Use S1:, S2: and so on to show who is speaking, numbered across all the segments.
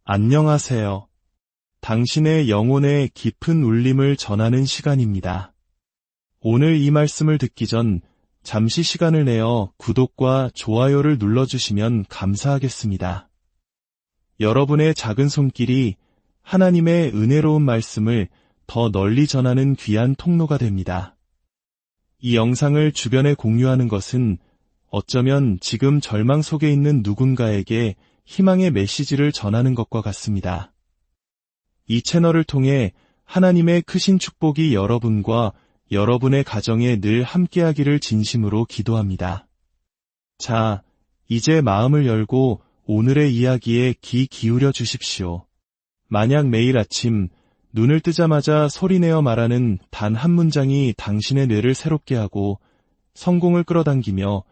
S1: 안녕하세요. 당신의 영혼의 깊은 울림을 전하는 시간입니다. 오늘 이 말씀을 듣기 전 잠시 시간을 내어 구독과 좋아요를 눌러주시면 감사하겠습니다. 여러분의 작은 손길이 하나님의 은혜로운 말씀을 더 널리 전하는 귀한 통로가 됩니다. 이 영상을 주변에 공유하는 것은 어쩌면 지금 절망 속에 있는 누군가에게 희망의 메시지를 전하는 것과 같습니다. 이 채널을 통해 하나님의 크신 축복이 여러분과 여러분의 가정에 늘 함께하기를 진심으로 기도합니다. 자, 이제 마음을 열고 오늘의 이야기에 귀 기울여 주십시오. 만약 매일 아침 눈을 뜨자마자 소리내어 말하는 단 한 문장이 당신의 뇌를 새롭게 하고 성공을 끌어당기며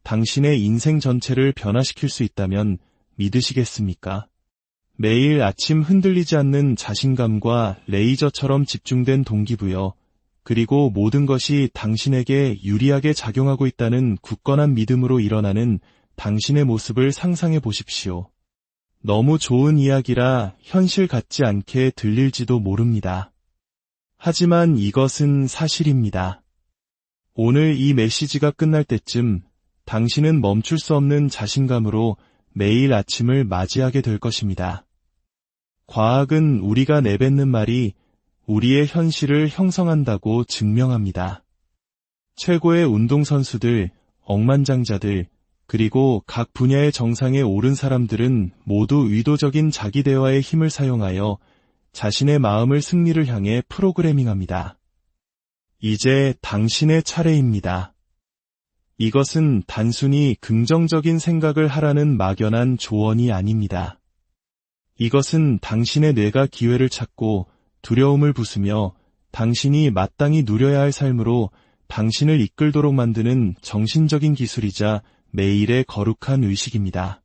S1: 당신의 인생 전체를 변화시킬 수 있다면 믿으시겠습니까? 매일 아침 흔들리지 않는 자신감과 레이저처럼 집중된 동기부여, 그리고 모든 것이 당신에게 유리하게 작용하고 있다는 굳건한 믿음으로 일어나는 당신의 모습을 상상해 보십시오. 너무 좋은 이야기라 현실 같지 않게 들릴지도 모릅니다. 하지만 이것은 사실입니다. 오늘 이 메시지가 끝날 때쯤 당신은 멈출 수 없는 자신감으로 매일 아침을 맞이하게 될 것입니다. 과학은 우리가 내뱉는 말이 우리의 현실을 형성한다고 증명합니다. 최고의 운동선수들, 억만장자들, 그리고 각 분야의 정상에 오른 사람들은 모두 의도적인 자기 대화의 힘을 사용하여 자신의 마음을 승리를 향해 프로그래밍합니다. 이제 당신의 차례입니다. 이것은 단순히 긍정적인 생각을 하라는 막연한 조언이 아닙니다. 이것은 당신의 뇌가 기회를 찾고 두려움을 부수며 당신이 마땅히 누려야 할 삶으로 당신을 이끌도록 만드는 정신적인 기술이자 매일의 거룩한 의식입니다.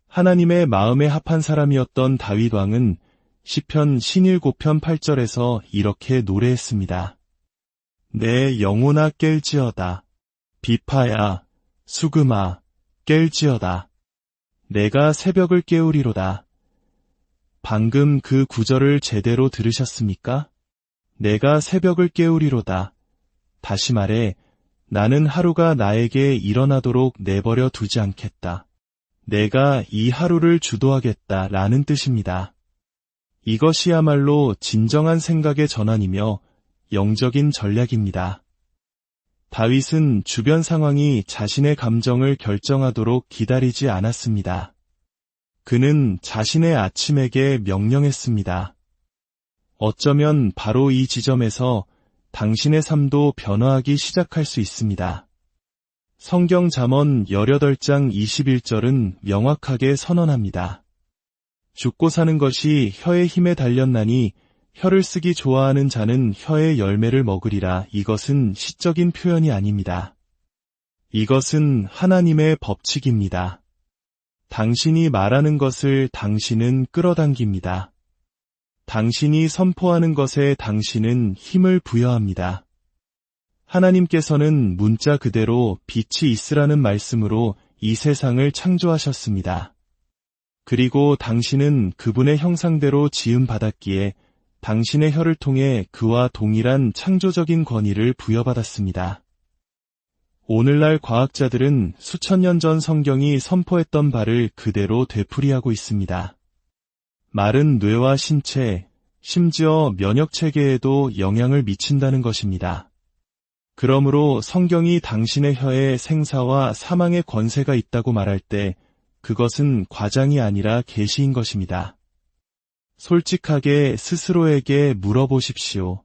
S1: 하나님의 마음에 합한 사람이었던 다윗 왕은 시편 17편 8절에서 이렇게 노래했습니다. 내 영혼아 깰지어다. 비파야, 수금아, 깰지어다. 내가 새벽을 깨우리로다. 방금 그 구절을 제대로 들으셨습니까? 내가 새벽을 깨우리로다. 다시 말해, 나는 하루가 나에게 일어나도록 내버려 두지 않겠다. 내가 이 하루를 주도하겠다 라는 뜻입니다. 이것이야말로 진정한 생각의 전환이며 영적인 전략입니다. 다윗은 주변 상황이 자신의 감정을 결정하도록 기다리지 않았습니다. 그는 자신의 아침에게 명령했습니다. 어쩌면 바로 이 지점에서 당신의 삶도 변화하기 시작할 수 있습니다. 성경 잠언 18장 21절은 명확하게 선언합니다. 죽고 사는 것이 혀의 힘에 달렸나니 혀를 쓰기 좋아하는 자는 혀의 열매를 먹으리라. 이것은 시적인 표현이 아닙니다. 이것은 하나님의 법칙입니다. 당신이 말하는 것을 당신은 끌어당깁니다. 당신이 선포하는 것에 당신은 힘을 부여합니다. 하나님께서는 문자 그대로 빛이 있으라는 말씀으로 이 세상을 창조하셨습니다. 그리고 당신은 그분의 형상대로 지음 받았기에 당신의 혀를 통해 그와 동일한 창조적인 권위를 부여받았습니다. 오늘날 과학자들은 수천 년 전 성경이 선포했던 바를 그대로 되풀이하고 있습니다. 말은 뇌와 신체, 심지어 면역체계에도 영향을 미친다는 것입니다. 그러므로 성경이 당신의 혀에 생사와 사망의 권세가 있다고 말할 때 그것은 과장이 아니라 계시인 것입니다. 솔직하게 스스로에게 물어보십시오.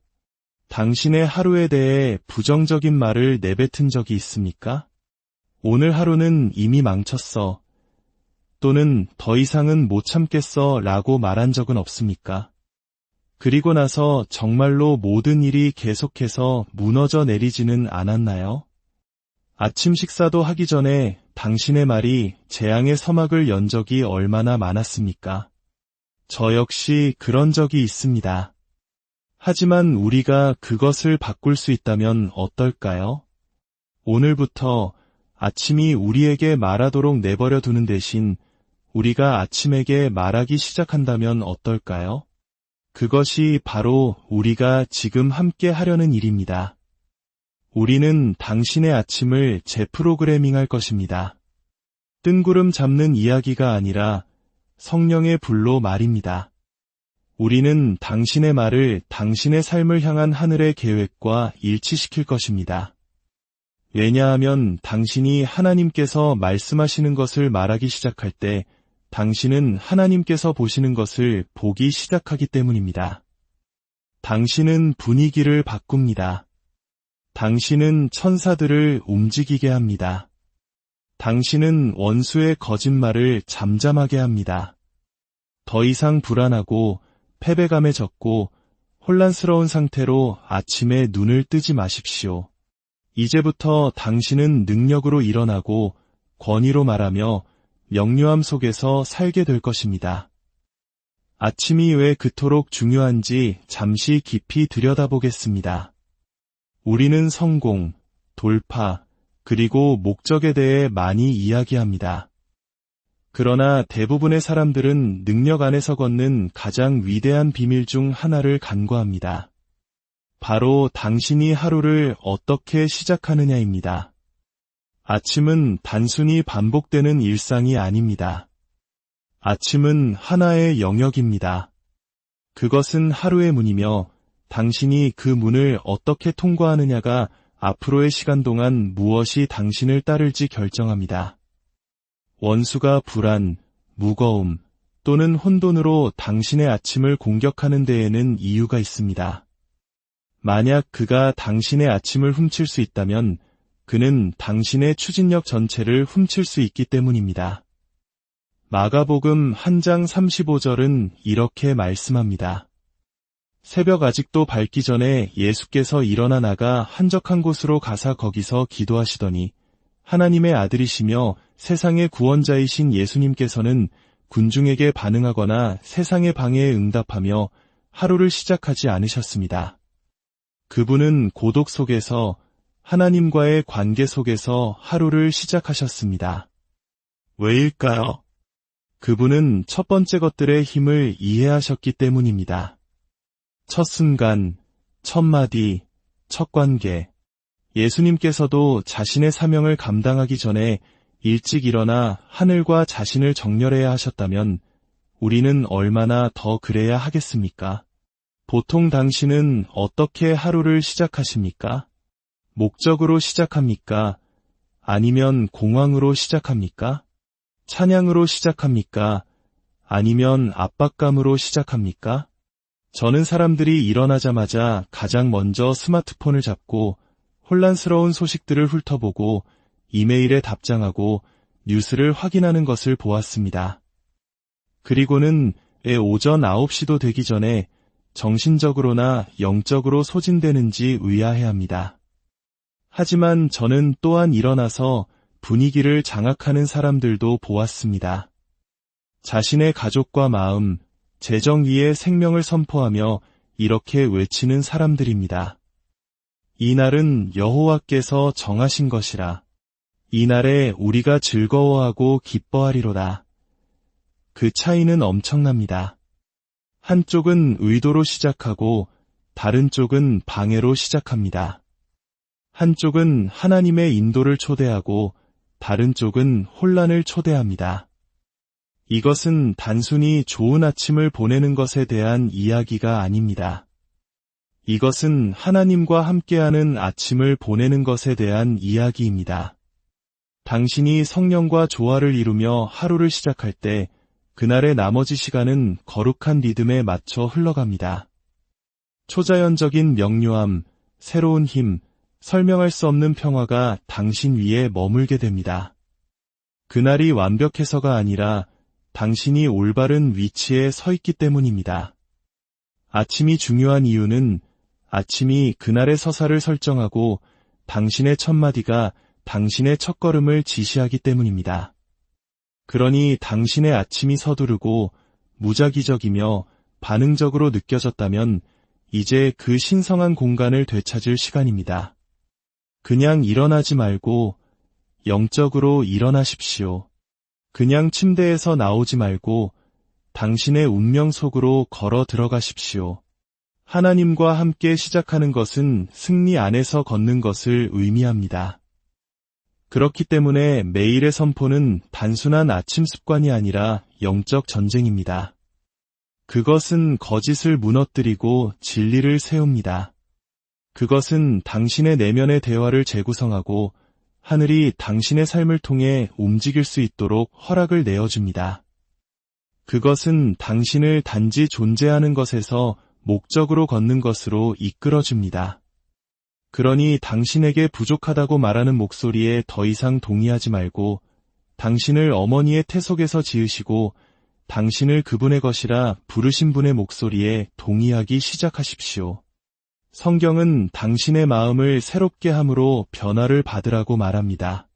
S1: 당신의 하루에 대해 부정적인 말을 내뱉은 적이 있습니까? 오늘 하루는 이미 망쳤어. 또는 더 이상은 못 참겠어 라고 말한 적은 없습니까? 그리고 나서 정말로 모든 일이 계속해서 무너져 내리지는 않았나요? 아침 식사도 하기 전에 당신의 말이 재앙의 서막을 연 적이 얼마나 많았습니까? 저 역시 그런 적이 있습니다. 하지만 우리가 그것을 바꿀 수 있다면 어떨까요? 오늘부터 아침이 우리에게 말하도록 내버려 두는 대신 우리가 아침에게 말하기 시작한다면 어떨까요? 그것이 바로 우리가 지금 함께 하려는 일입니다. 우리는 당신의 아침을 재프로그래밍할 것입니다. 뜬구름 잡는 이야기가 아니라 성령의 불로 말입니다. 우리는 당신의 말을 당신의 삶을 향한 하늘의 계획과 일치시킬 것입니다. 왜냐하면 당신이 하나님께서 말씀하시는 것을 말하기 시작할 때 당신은 하나님께서 보시는 것을 보기 시작하기 때문입니다. 당신은 분위기를 바꿉니다. 당신은 천사들을 움직이게 합니다. 당신은 원수의 거짓말을 잠잠하게 합니다. 더 이상 불안하고 패배감에 젖고 혼란스러운 상태로 아침에 눈을 뜨지 마십시오. 이제부터 당신은 능력으로 일어나고 권위로 말하며 명료함 속에서 살게 될 것입니다. 아침이 왜 그토록 중요한지 잠시 깊이 들여다보겠습니다. 우리는 성공, 돌파, 그리고 목적에 대해 많이 이야기합니다. 그러나 대부분의 사람들은 능력 안에서 걷는 가장 위대한 비밀 중 하나를 간과합니다. 바로 당신이 하루를 어떻게 시작하느냐입니다. 아침은 단순히 반복되는 일상이 아닙니다. 아침은 하나의 영역입니다. 그것은 하루의 문이며 당신이 그 문을 어떻게 통과하느냐가 앞으로의 시간 동안 무엇이 당신을 따를지 결정합니다. 원수가 불안, 무거움 또는 혼돈으로 당신의 아침을 공격하는 데에는 이유가 있습니다. 만약 그가 당신의 아침을 훔칠 수 있다면 그는 당신의 추진력 전체를 훔칠 수 있기 때문입니다. 마가복음 1장 35절은 이렇게 말씀합니다. 새벽 아직도 밝기 전에 예수께서 일어나 나가 한적한 곳으로 가사 거기서 기도하시더니 하나님의 아들이시며 세상의 구원자이신 예수님께서는 군중에게 반응하거나 세상의 방해에 응답하며 하루를 시작하지 않으셨습니다. 그분은 고독 속에서 하나님과의 관계 속에서 하루를 시작하셨습니다. 왜일까요? 그분은 첫 번째 것들의 힘을 이해하셨기 때문입니다. 첫 순간, 첫 마디, 첫 관계. 예수님께서도 자신의 사명을 감당하기 전에 일찍 일어나 하늘과 자신을 정렬해야 하셨다면 우리는 얼마나 더 그래야 하겠습니까? 보통 당신은 어떻게 하루를 시작하십니까? 목적으로 시작합니까? 아니면 공황으로 시작합니까? 찬양으로 시작합니까? 아니면 압박감으로 시작합니까? 저는 사람들이 일어나자마자 가장 먼저 스마트폰을 잡고 혼란스러운 소식들을 훑어보고 이메일에 답장하고 뉴스를 확인하는 것을 보았습니다. 그리고는 오전 9시도 되기 전에 정신적으로나 영적으로 소진되는지 의아해합니다. 하지만 저는 또한 일어나서 분위기를 장악하는 사람들도 보았습니다. 자신의 가족과 마음, 재정 위에 생명을 선포하며 이렇게 외치는 사람들입니다. 이 날은 여호와께서 정하신 것이라. 이 날에 우리가 즐거워하고 기뻐하리로다. 그 차이는 엄청납니다. 한쪽은 의도로 시작하고 다른 쪽은 방해로 시작합니다. 한쪽은 하나님의 인도를 초대하고 다른 쪽은 혼란을 초대합니다. 이것은 단순히 좋은 아침을 보내는 것에 대한 이야기가 아닙니다. 이것은 하나님과 함께하는 아침을 보내는 것에 대한 이야기입니다. 당신이 성령과 조화를 이루며 하루를 시작할 때 그날의 나머지 시간은 거룩한 리듬에 맞춰 흘러갑니다. 초자연적인 명료함, 새로운 힘, 설명할 수 없는 평화가 당신 위에 머물게 됩니다. 그날이 완벽해서가 아니라 당신이 올바른 위치에 서 있기 때문입니다. 아침이 중요한 이유는 아침이 그날의 서사를 설정하고 당신의 첫마디가 당신의 첫걸음을 지시하기 때문입니다. 그러니 당신의 아침이 서두르고 무작위적이며 반응적으로 느껴졌다면 이제 그 신성한 공간을 되찾을 시간입니다. 그냥 일어나지 말고 영적으로 일어나십시오. 그냥 침대에서 나오지 말고 당신의 운명 속으로 걸어 들어가십시오. 하나님과 함께 시작하는 것은 승리 안에서 걷는 것을 의미합니다. 그렇기 때문에 매일의 선포는 단순한 아침 습관이 아니라 영적 전쟁입니다. 그것은 거짓을 무너뜨리고 진리를 세웁니다. 그것은 당신의 내면의 대화를 재구성하고 하늘이 당신의 삶을 통해 움직일 수 있도록 허락을 내어줍니다. 그것은 당신을 단지 존재하는 것에서 목적으로 걷는 것으로 이끌어줍니다. 그러니 당신에게 부족하다고 말하는 목소리에 더 이상 동의하지 말고 당신을 어머니의 태속에서 지으시고 당신을 그분의 것이라 부르신 분의 목소리에 동의하기 시작하십시오. 성경은 당신의 마음을 새롭게 함으로 변화를 받으라고 말합니다.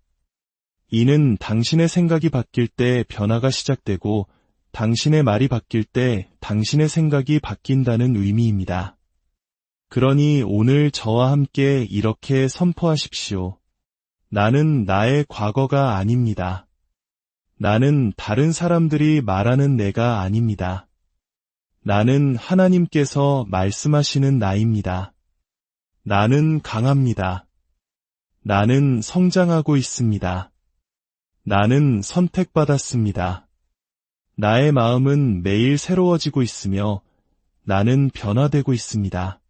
S1: 이는 당신의 생각이 바뀔 때 변화가 시작되고 당신의 말이 바뀔 때 당신의 생각이 바뀐다는 의미입니다. 그러니 오늘 저와 함께 이렇게 선포하십시오. 나는 나의 과거가 아닙니다. 나는 다른 사람들이 말하는 내가 아닙니다. 나는 하나님께서 말씀하시는 나입니다. 나는 강합니다. 나는 성장하고 있습니다. 나는 선택받았습니다. 나의 마음은 매일 새로워지고 있으며 나는 변화되고 있습니다.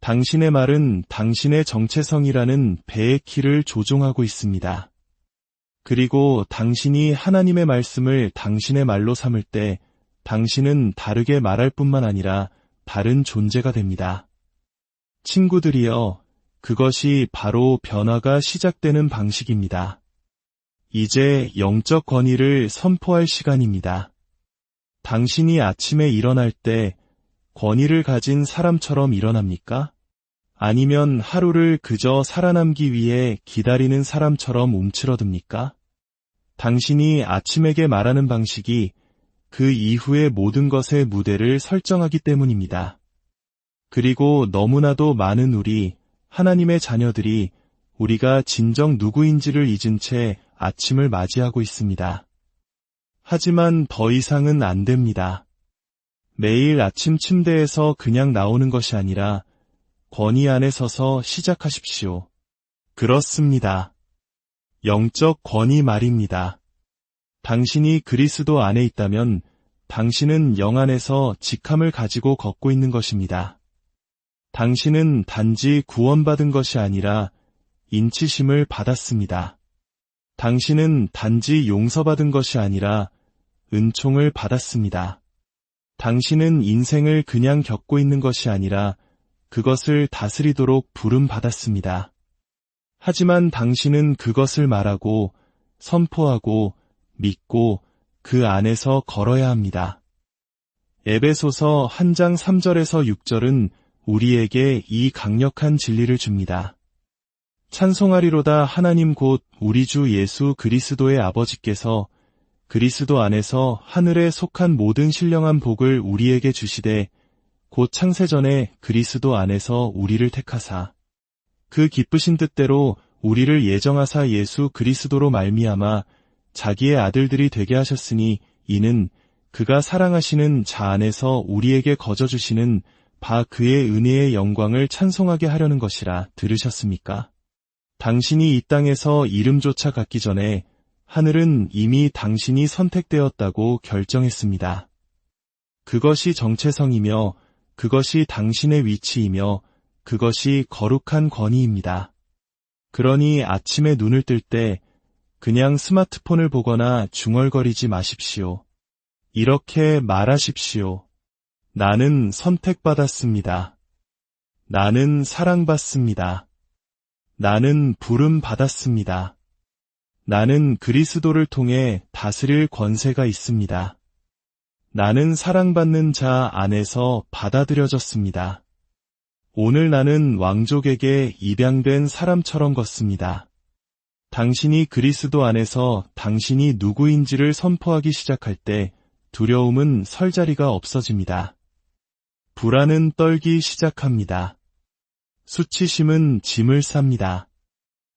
S1: 당신의 말은 당신의 정체성이라는 배의 키를 조종하고 있습니다. 그리고 당신이 하나님의 말씀을 당신의 말로 삼을 때 당신은 다르게 말할 뿐만 아니라 다른 존재가 됩니다. 친구들이여, 그것이 바로 변화가 시작되는 방식입니다. 이제 영적 권위를 선포할 시간입니다. 당신이 아침에 일어날 때 권위를 가진 사람처럼 일어납니까? 아니면 하루를 그저 살아남기 위해 기다리는 사람처럼 움츠러듭니까? 당신이 아침에게 말하는 방식이 그 이후의 모든 것의 무대를 설정하기 때문입니다. 그리고 너무나도 많은 하나님의 자녀들이 우리가 진정 누구인지를 잊은 채 아침을 맞이하고 있습니다. 하지만 더 이상은 안 됩니다. 매일 아침 침대에서 그냥 나오는 것이 아니라 권위 안에 서서 시작하십시오. 그렇습니다. 영적 권위 말입니다. 당신이 그리스도 안에 있다면 당신은 영 안에서 직함을 가지고 걷고 있는 것입니다. 당신은 단지 구원받은 것이 아니라 인치심을 받았습니다. 당신은 단지 용서받은 것이 아니라 은총을 받았습니다. 당신은 인생을 그냥 겪고 있는 것이 아니라 그것을 다스리도록 부름받았습니다. 하지만 당신은 그것을 말하고 선포하고 믿고 그 안에서 걸어야 합니다. 에베소서 1장 3절에서 6절은 우리에게 이 강력한 진리를 줍니다. 찬송하리로다 하나님 곧 우리 주 예수 그리스도의 아버지께서 그리스도 안에서 하늘에 속한 모든 신령한 복을 우리에게 주시되 곧 창세전에 그리스도 안에서 우리를 택하사 그 기쁘신 뜻대로 우리를 예정하사 예수 그리스도로 말미암아 자기의 아들들이 되게 하셨으니 이는 그가 사랑하시는 자 안에서 우리에게 거저주시는 바 그의 은혜의 영광을 찬송하게 하려는 것이라. 들으셨습니까? 당신이 이 땅에서 이름조차 갖기 전에 하늘은 이미 당신이 선택되었다고 결정했습니다. 그것이 정체성이며 그것이 당신의 위치이며 그것이 거룩한 권위입니다. 그러니 아침에 눈을 뜰 때 그냥 스마트폰을 보거나 중얼거리지 마십시오. 이렇게 말하십시오. 나는 선택받았습니다. 나는 사랑받습니다. 나는 부름받았습니다. 나는 그리스도를 통해 다스릴 권세가 있습니다. 나는 사랑받는 자 안에서 받아들여졌습니다. 오늘 나는 왕족에게 입양된 사람처럼 걷습니다. 당신이 그리스도 안에서 당신이 누구인지를 선포하기 시작할 때 두려움은 설 자리가 없어집니다. 불안은 떨기 시작합니다. 수치심은 짐을 쌉니다.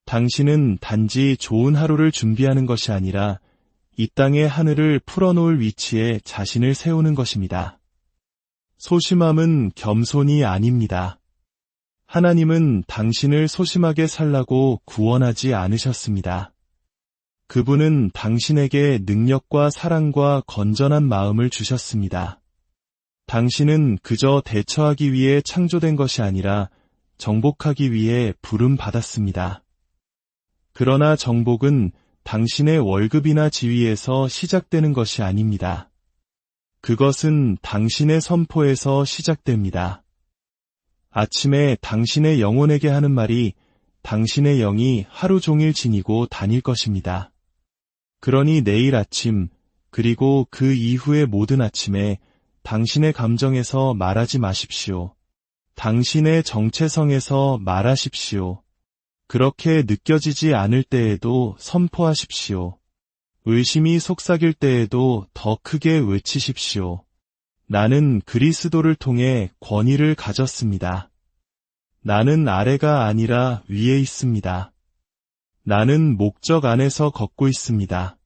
S1: 당신은 단지 좋은 하루를 준비하는 것이 아니라 이 땅의 하늘을 풀어놓을 위치에 자신을 세우는 것입니다. 소심함은 겸손이 아닙니다. 하나님은 당신을 소심하게 살라고 구원하지 않으셨습니다. 그분은 당신에게 능력과 사랑과 건전한 마음을 주셨습니다. 당신은 그저 대처하기 위해 창조된 것이 아니라 정복하기 위해 부름받았습니다. 그러나 정복은 당신의 월급이나 지위에서 시작되는 것이 아닙니다. 그것은 당신의 선포에서 시작됩니다. 아침에 당신의 영혼에게 하는 말이 당신의 영이 하루 종일 지니고 다닐 것입니다. 그러니 내일 아침, 그리고 그 이후의 모든 아침에 당신의 감정에서 말하지 마십시오. 당신의 정체성에서 말하십시오. 그렇게 느껴지지 않을 때에도 선포하십시오. 의심이 속삭일 때에도 더 크게 외치십시오. 나는 그리스도를 통해 권위를 가졌습니다. 나는 아래가 아니라 위에 있습니다. 나는 목적 안에서 걷고 있습니다.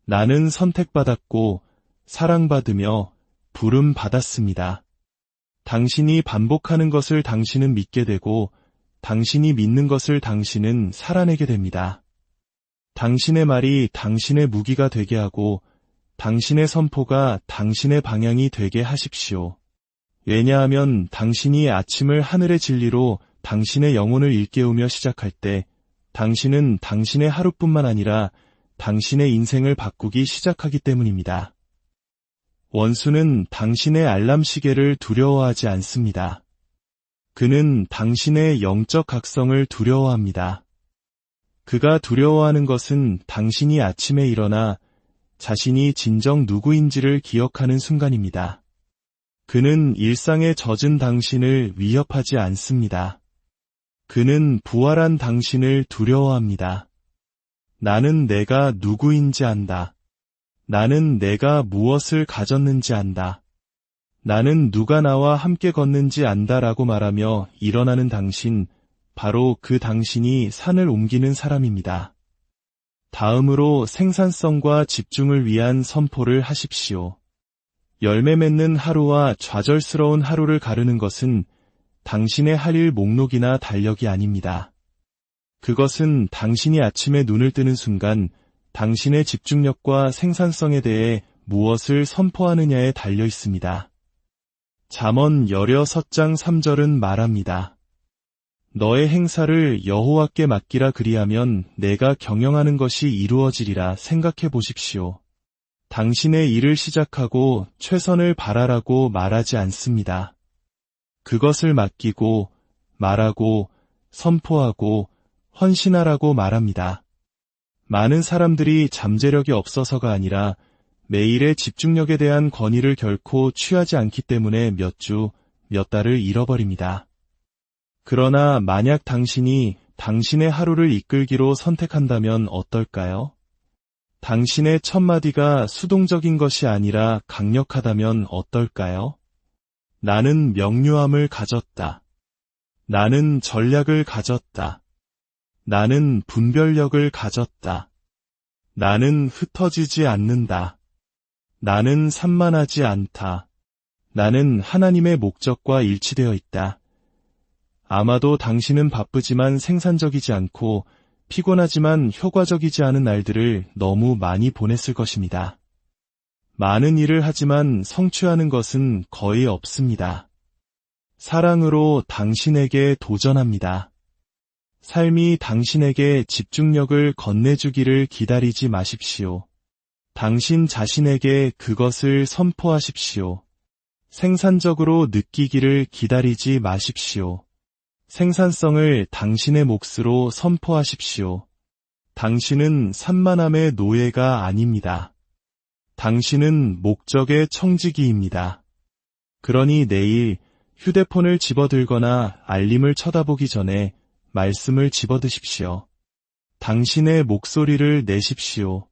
S1: 나는 선택받았고 사랑받으며 부름받았습니다. 당신이 반복하는 것을 당신은 믿게 되고 당신이 믿는 것을 당신은 살아내게 됩니다. 당신의 말이 당신의 무기가 되게 하고 당신의 선포가 당신의 방향이 되게 하십시오. 왜냐하면 당신이 아침을 하늘의 진리로 당신의 영혼을 일깨우며 시작할 때 당신은 당신의 하루뿐만 아니라 당신의 인생을 바꾸기 시작하기 때문입니다. 원수는 당신의 알람 시계를 두려워하지 않습니다. 그는 당신의 영적 각성을 두려워합니다. 그가 두려워하는 것은 당신이 아침에 일어나 자신이 진정 누구인지를 기억하는 순간입니다. 그는 일상에 젖은 당신을 위협하지 않습니다. 그는 부활한 당신을 두려워합니다. 나는 내가 누구인지 안다. 나는 내가 무엇을 가졌는지 안다. 나는 누가 나와 함께 걷는지 안다라고 말하며 일어나는 당신, 바로 그 당신이 산을 옮기는 사람입니다. 다음으로 생산성과 집중을 위한 선포를 하십시오. 열매 맺는 하루와 좌절스러운 하루를 가르는 것은 당신의 할 일 목록이나 달력이 아닙니다. 그것은 당신이 아침에 눈을 뜨는 순간 당신의 집중력과 생산성에 대해 무엇을 선포하느냐에 달려 있습니다. 잠언 16장 3절은 말합니다. 너의 행사를 여호와께 맡기라 그리하면 내가 경영하는 것이 이루어지리라 생각해 보십시오. 당신의 일을 시작하고 최선을 바라라고 말하지 않습니다. 그것을 맡기고 말하고 선포하고 헌신하라고 말합니다. 많은 사람들이 잠재력이 없어서가 아니라 매일의 집중력에 대한 권위를 결코 취하지 않기 때문에 몇 주, 몇 달을 잃어버립니다. 그러나 만약 당신이 당신의 하루를 이끌기로 선택한다면 어떨까요? 당신의 첫마디가 수동적인 것이 아니라 강력하다면 어떨까요? 나는 명료함을 가졌다. 나는 전략을 가졌다. 나는 분별력을 가졌다. 나는 흩어지지 않는다. 나는 산만하지 않다. 나는 하나님의 목적과 일치되어 있다. 아마도 당신은 바쁘지만 생산적이지 않고 피곤하지만 효과적이지 않은 날들을 너무 많이 보냈을 것입니다. 많은 일을 하지만 성취하는 것은 거의 없습니다. 사랑으로 당신에게 도전합니다. 삶이 당신에게 집중력을 건네주기를 기다리지 마십시오. 당신 자신에게 그것을 선포하십시오. 생산적으로 느끼기를 기다리지 마십시오. 생산성을 당신의 몫으로 선포하십시오. 당신은 산만함의 노예가 아닙니다. 당신은 목적의 청지기입니다. 그러니 내일 휴대폰을 집어들거나 알림을 쳐다보기 전에 말씀을 집어드십시오. 당신의 목소리를 내십시오.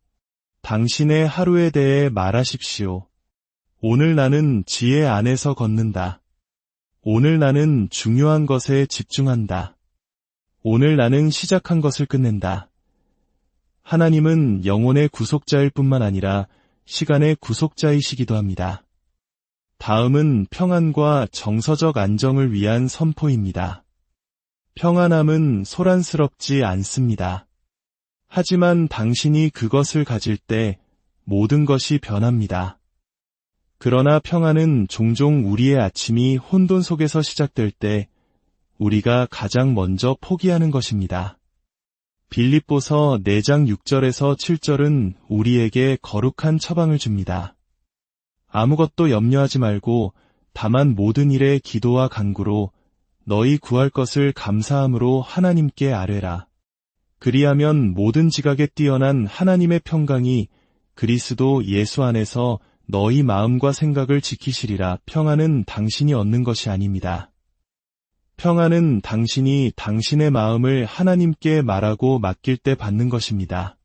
S1: 당신의 하루에 대해 말하십시오. 오늘 나는 지혜 안에서 걷는다. 오늘 나는 중요한 것에 집중한다. 오늘 나는 시작한 것을 끝낸다. 하나님은 영혼의 구속자일 뿐만 아니라 시간의 구속자이시기도 합니다. 다음은 평안과 정서적 안정을 위한 선포입니다. 평안함은 소란스럽지 않습니다. 하지만 당신이 그것을 가질 때 모든 것이 변합니다. 그러나 평안은 종종 우리의 아침이 혼돈 속에서 시작될 때 우리가 가장 먼저 포기하는 것입니다. 빌립보서 4장 6절에서 7절은 우리에게 거룩한 처방을 줍니다. 아무것도 염려하지 말고 다만 모든 일에 기도와 간구로 너희 구할 것을 감사함으로 하나님께 아뢰라. 그리하면 모든 지각에 뛰어난 하나님의 평강이 그리스도 예수 안에서 너희 마음과 생각을 지키시리라. 평안은 당신이 얻는 것이 아닙니다. 평안은 당신이 당신의 마음을 하나님께 말하고 맡길 때 받는 것입니다.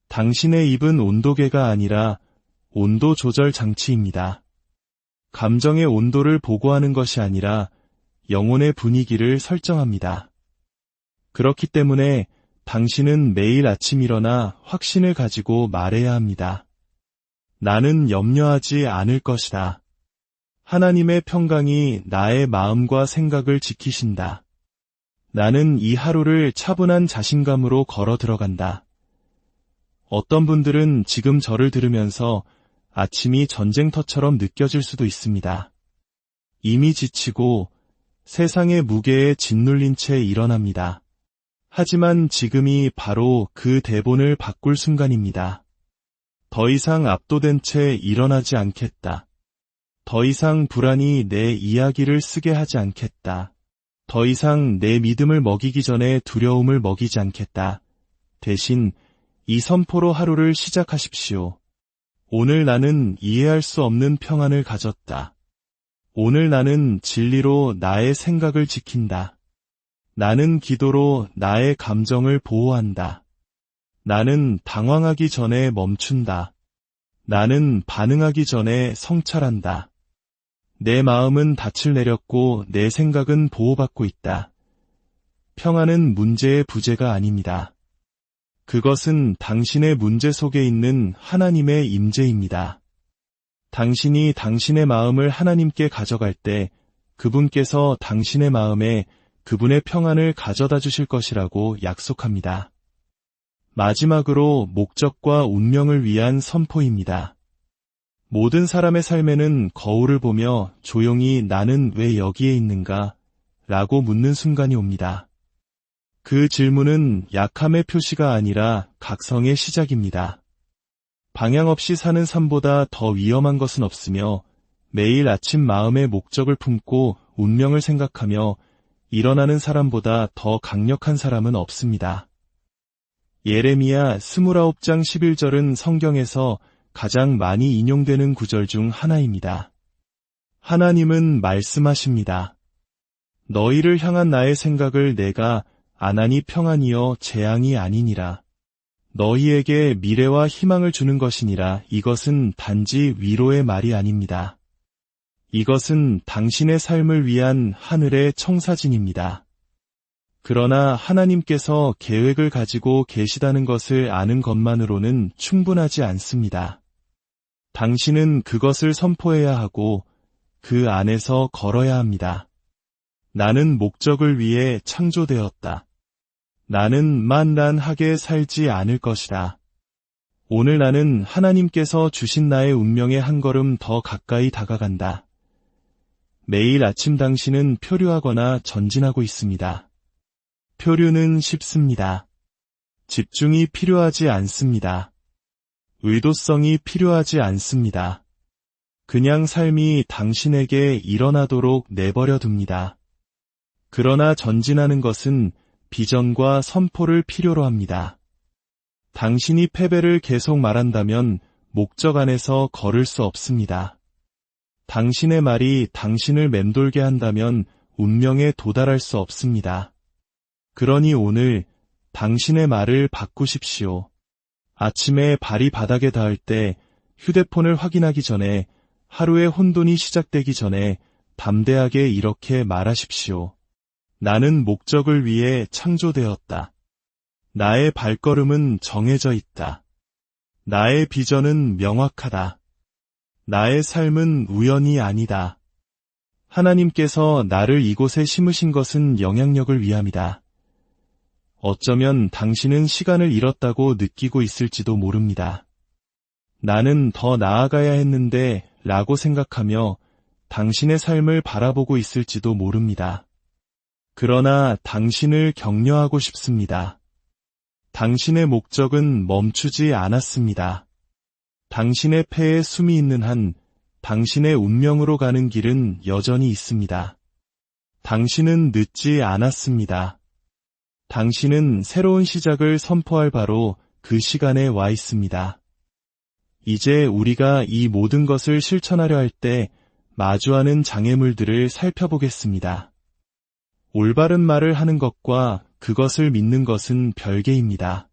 S1: 당신의 입은 온도계가 아니라 온도 조절 장치입니다. 감정의 온도를 보고하는 것이 아니라 영혼의 분위기를 설정합니다. 그렇기 때문에 당신은 매일 아침 일어나 확신을 가지고 말해야 합니다. 나는 염려하지 않을 것이다. 하나님의 평강이 나의 마음과 생각을 지키신다. 나는 이 하루를 차분한 자신감으로 걸어 들어간다. 어떤 분들은 지금 저를 들으면서 아침이 전쟁터처럼 느껴질 수도 있습니다. 이미 지치고 세상의 무게에 짓눌린 채 일어납니다. 하지만 지금이 바로 그 대본을 바꿀 순간입니다. 더 이상 압도된 채 일어나지 않겠다. 더 이상 불안이 내 이야기를 쓰게 하지 않겠다. 더 이상 내 믿음을 먹이기 전에 두려움을 먹이지 않겠다. 대신 이 선포로 하루를 시작하십시오. 오늘 나는 이해할 수 없는 평안을 가졌다. 오늘 나는 진리로 나의 생각을 지킨다. 나는 기도로 나의 감정을 보호한다. 나는 당황하기 전에 멈춘다. 나는 반응하기 전에 성찰한다. 내 마음은 닻을 내렸고 내 생각은 보호받고 있다. 평안은 문제의 부재가 아닙니다. 그것은 당신의 문제 속에 있는 하나님의 임재입니다. 당신이 당신의 마음을 하나님께 가져갈 때 그분께서 당신의 마음에 그분의 평안을 가져다 주실 것이라고 약속합니다. 마지막으로 목적과 운명을 위한 선포입니다. 모든 사람의 삶에는 거울을 보며 조용히 나는 왜 여기에 있는가? 라고 묻는 순간이 옵니다. 그 질문은 약함의 표시가 아니라 각성의 시작입니다. 방향 없이 사는 삶보다 더 위험한 것은 없으며 매일 아침 마음의 목적을 품고 운명을 생각하며 일어나는 사람보다 더 강력한 사람은 없습니다. 예레미야 29장 11절은 성경에서 가장 많이 인용되는 구절 중 하나입니다. 하나님은 말씀하십니다. 너희를 향한 나의 생각을 내가 안하니 평안이여 재앙이 아니니라. 너희에게 미래와 희망을 주는 것이니라. 이것은 단지 위로의 말이 아닙니다. 이것은 당신의 삶을 위한 하늘의 청사진입니다. 그러나 하나님께서 계획을 가지고 계시다는 것을 아는 것만으로는 충분하지 않습니다. 당신은 그것을 선포해야 하고 그 안에서 걸어야 합니다. 나는 목적을 위해 창조되었다. 나는 만란하게 살지 않을 것이다. 오늘 나는 하나님께서 주신 나의 운명에 한 걸음 더 가까이 다가간다. 매일 아침 당신은 표류하거나 전진하고 있습니다. 표류는 쉽습니다. 집중이 필요하지 않습니다. 의도성이 필요하지 않습니다. 그냥 삶이 당신에게 일어나도록 내버려 둡니다. 그러나 전진하는 것은 비전과 선포를 필요로 합니다. 당신이 패배를 계속 말한다면 목적 안에서 걸을 수 없습니다. 당신의 말이 당신을 맴돌게 한다면 운명에 도달할 수 없습니다. 그러니 오늘 당신의 말을 바꾸십시오. 아침에 발이 바닥에 닿을 때 휴대폰을 확인하기 전에 하루의 혼돈이 시작되기 전에 담대하게 이렇게 말하십시오. 나는 목적을 위해 창조되었다. 나의 발걸음은 정해져 있다. 나의 비전은 명확하다. 나의 삶은 우연이 아니다. 하나님께서 나를 이곳에 심으신 것은 영향력을 위함이다. 어쩌면 당신은 시간을 잃었다고 느끼고 있을지도 모릅니다. 나는 더 나아가야 했는데 라고 생각하며 당신의 삶을 바라보고 있을지도 모릅니다. 그러나 당신을 격려하고 싶습니다. 당신의 목적은 멈추지 않았습니다. 당신의 폐에 숨이 있는 한 당신의 운명으로 가는 길은 여전히 있습니다. 당신은 늦지 않았습니다. 당신은 새로운 시작을 선포할 바로 그 시간에 와 있습니다. 이제 우리가 이 모든 것을 실천하려 할 때 마주하는 장애물들을 살펴보겠습니다. 올바른 말을 하는 것과 그것을 믿는 것은 별개입니다.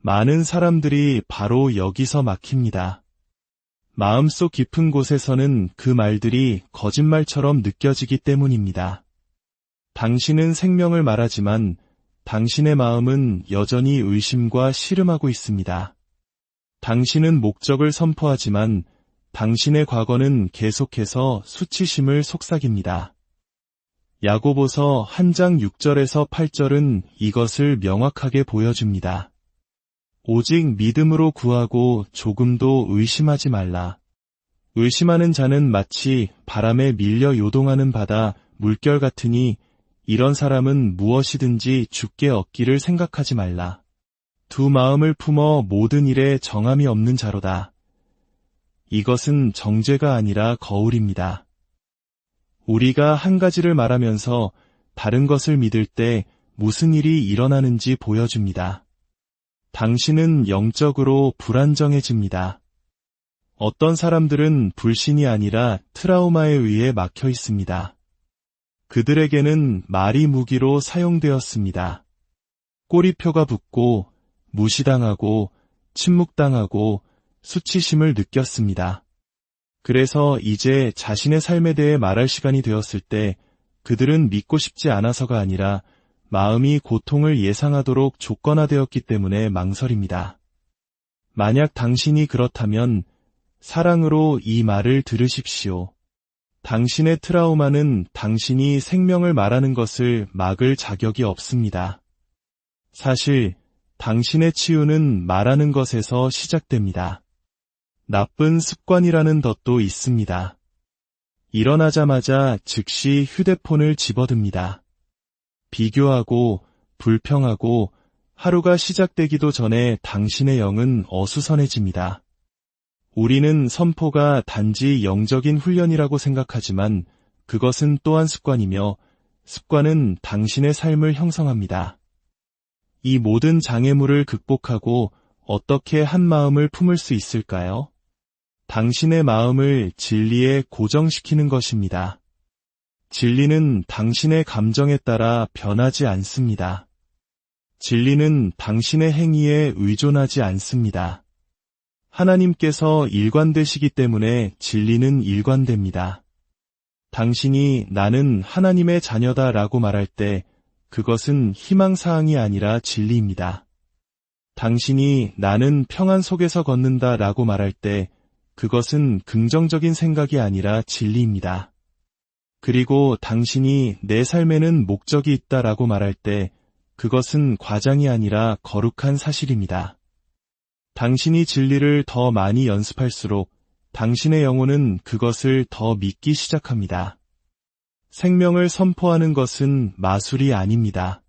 S1: 많은 사람들이 바로 여기서 막힙니다. 마음속 깊은 곳에서는 그 말들이 거짓말처럼 느껴지기 때문입니다. 당신은 생명을 말하지만 당신의 마음은 여전히 의심과 씨름하고 있습니다. 당신은 목적을 선포하지만 당신의 과거는 계속해서 수치심을 속삭입니다. 야고보서 1장 6절에서 8절은 이것을 명확하게 보여줍니다. 오직 믿음으로 구하고 조금도 의심하지 말라. 의심하는 자는 마치 바람에 밀려 요동하는 바다 물결 같으니 이런 사람은 무엇이든지 주께 얻기를 생각하지 말라. 두 마음을 품어 모든 일에 정함이 없는 자로다. 이것은 정죄가 아니라 거울입니다. 우리가 한 가지를 말하면서 다른 것을 믿을 때 무슨 일이 일어나는지 보여줍니다. 당신은 영적으로 불안정해집니다. 어떤 사람들은 불신이 아니라 트라우마에 의해 막혀 있습니다. 그들에게는 말이 무기로 사용되었습니다. 꼬리표가 붙고 무시당하고 침묵당하고 수치심을 느꼈습니다. 그래서 이제 자신의 삶에 대해 말할 시간이 되었을 때 그들은 믿고 싶지 않아서가 아니라 마음이 고통을 예상하도록 조건화되었기 때문에 망설입니다. 만약 당신이 그렇다면 사랑으로 이 말을 들으십시오. 당신의 트라우마는 당신이 생명을 말하는 것을 막을 자격이 없습니다. 사실 당신의 치유는 말하는 것에서 시작됩니다. 나쁜 습관이라는 덫도 있습니다. 일어나자마자 즉시 휴대폰을 집어듭니다. 비교하고 불평하고 하루가 시작되기도 전에 당신의 영은 어수선해집니다. 우리는 선포가 단지 영적인 훈련이라고 생각하지만 그것은 또한 습관이며 습관은 당신의 삶을 형성합니다. 이 모든 장애물을 극복하고 어떻게 한 마음을 품을 수 있을까요? 당신의 마음을 진리에 고정시키는 것입니다. 진리는 당신의 감정에 따라 변하지 않습니다. 진리는 당신의 행위에 의존하지 않습니다. 하나님께서 일관되시기 때문에 진리는 일관됩니다. 당신이 나는 하나님의 자녀다 라고 말할 때 그것은 희망사항이 아니라 진리입니다. 당신이 나는 평안 속에서 걷는다 라고 말할 때 그것은 긍정적인 생각이 아니라 진리입니다. 그리고 당신이 내 삶에는 목적이 있다 라고 말할 때 그것은 과장이 아니라 거룩한 사실입니다. 당신이 진리를 더 많이 연습할수록 당신의 영혼은 그것을 더 믿기 시작합니다. 생명을 선포하는 것은 마술이 아닙니다.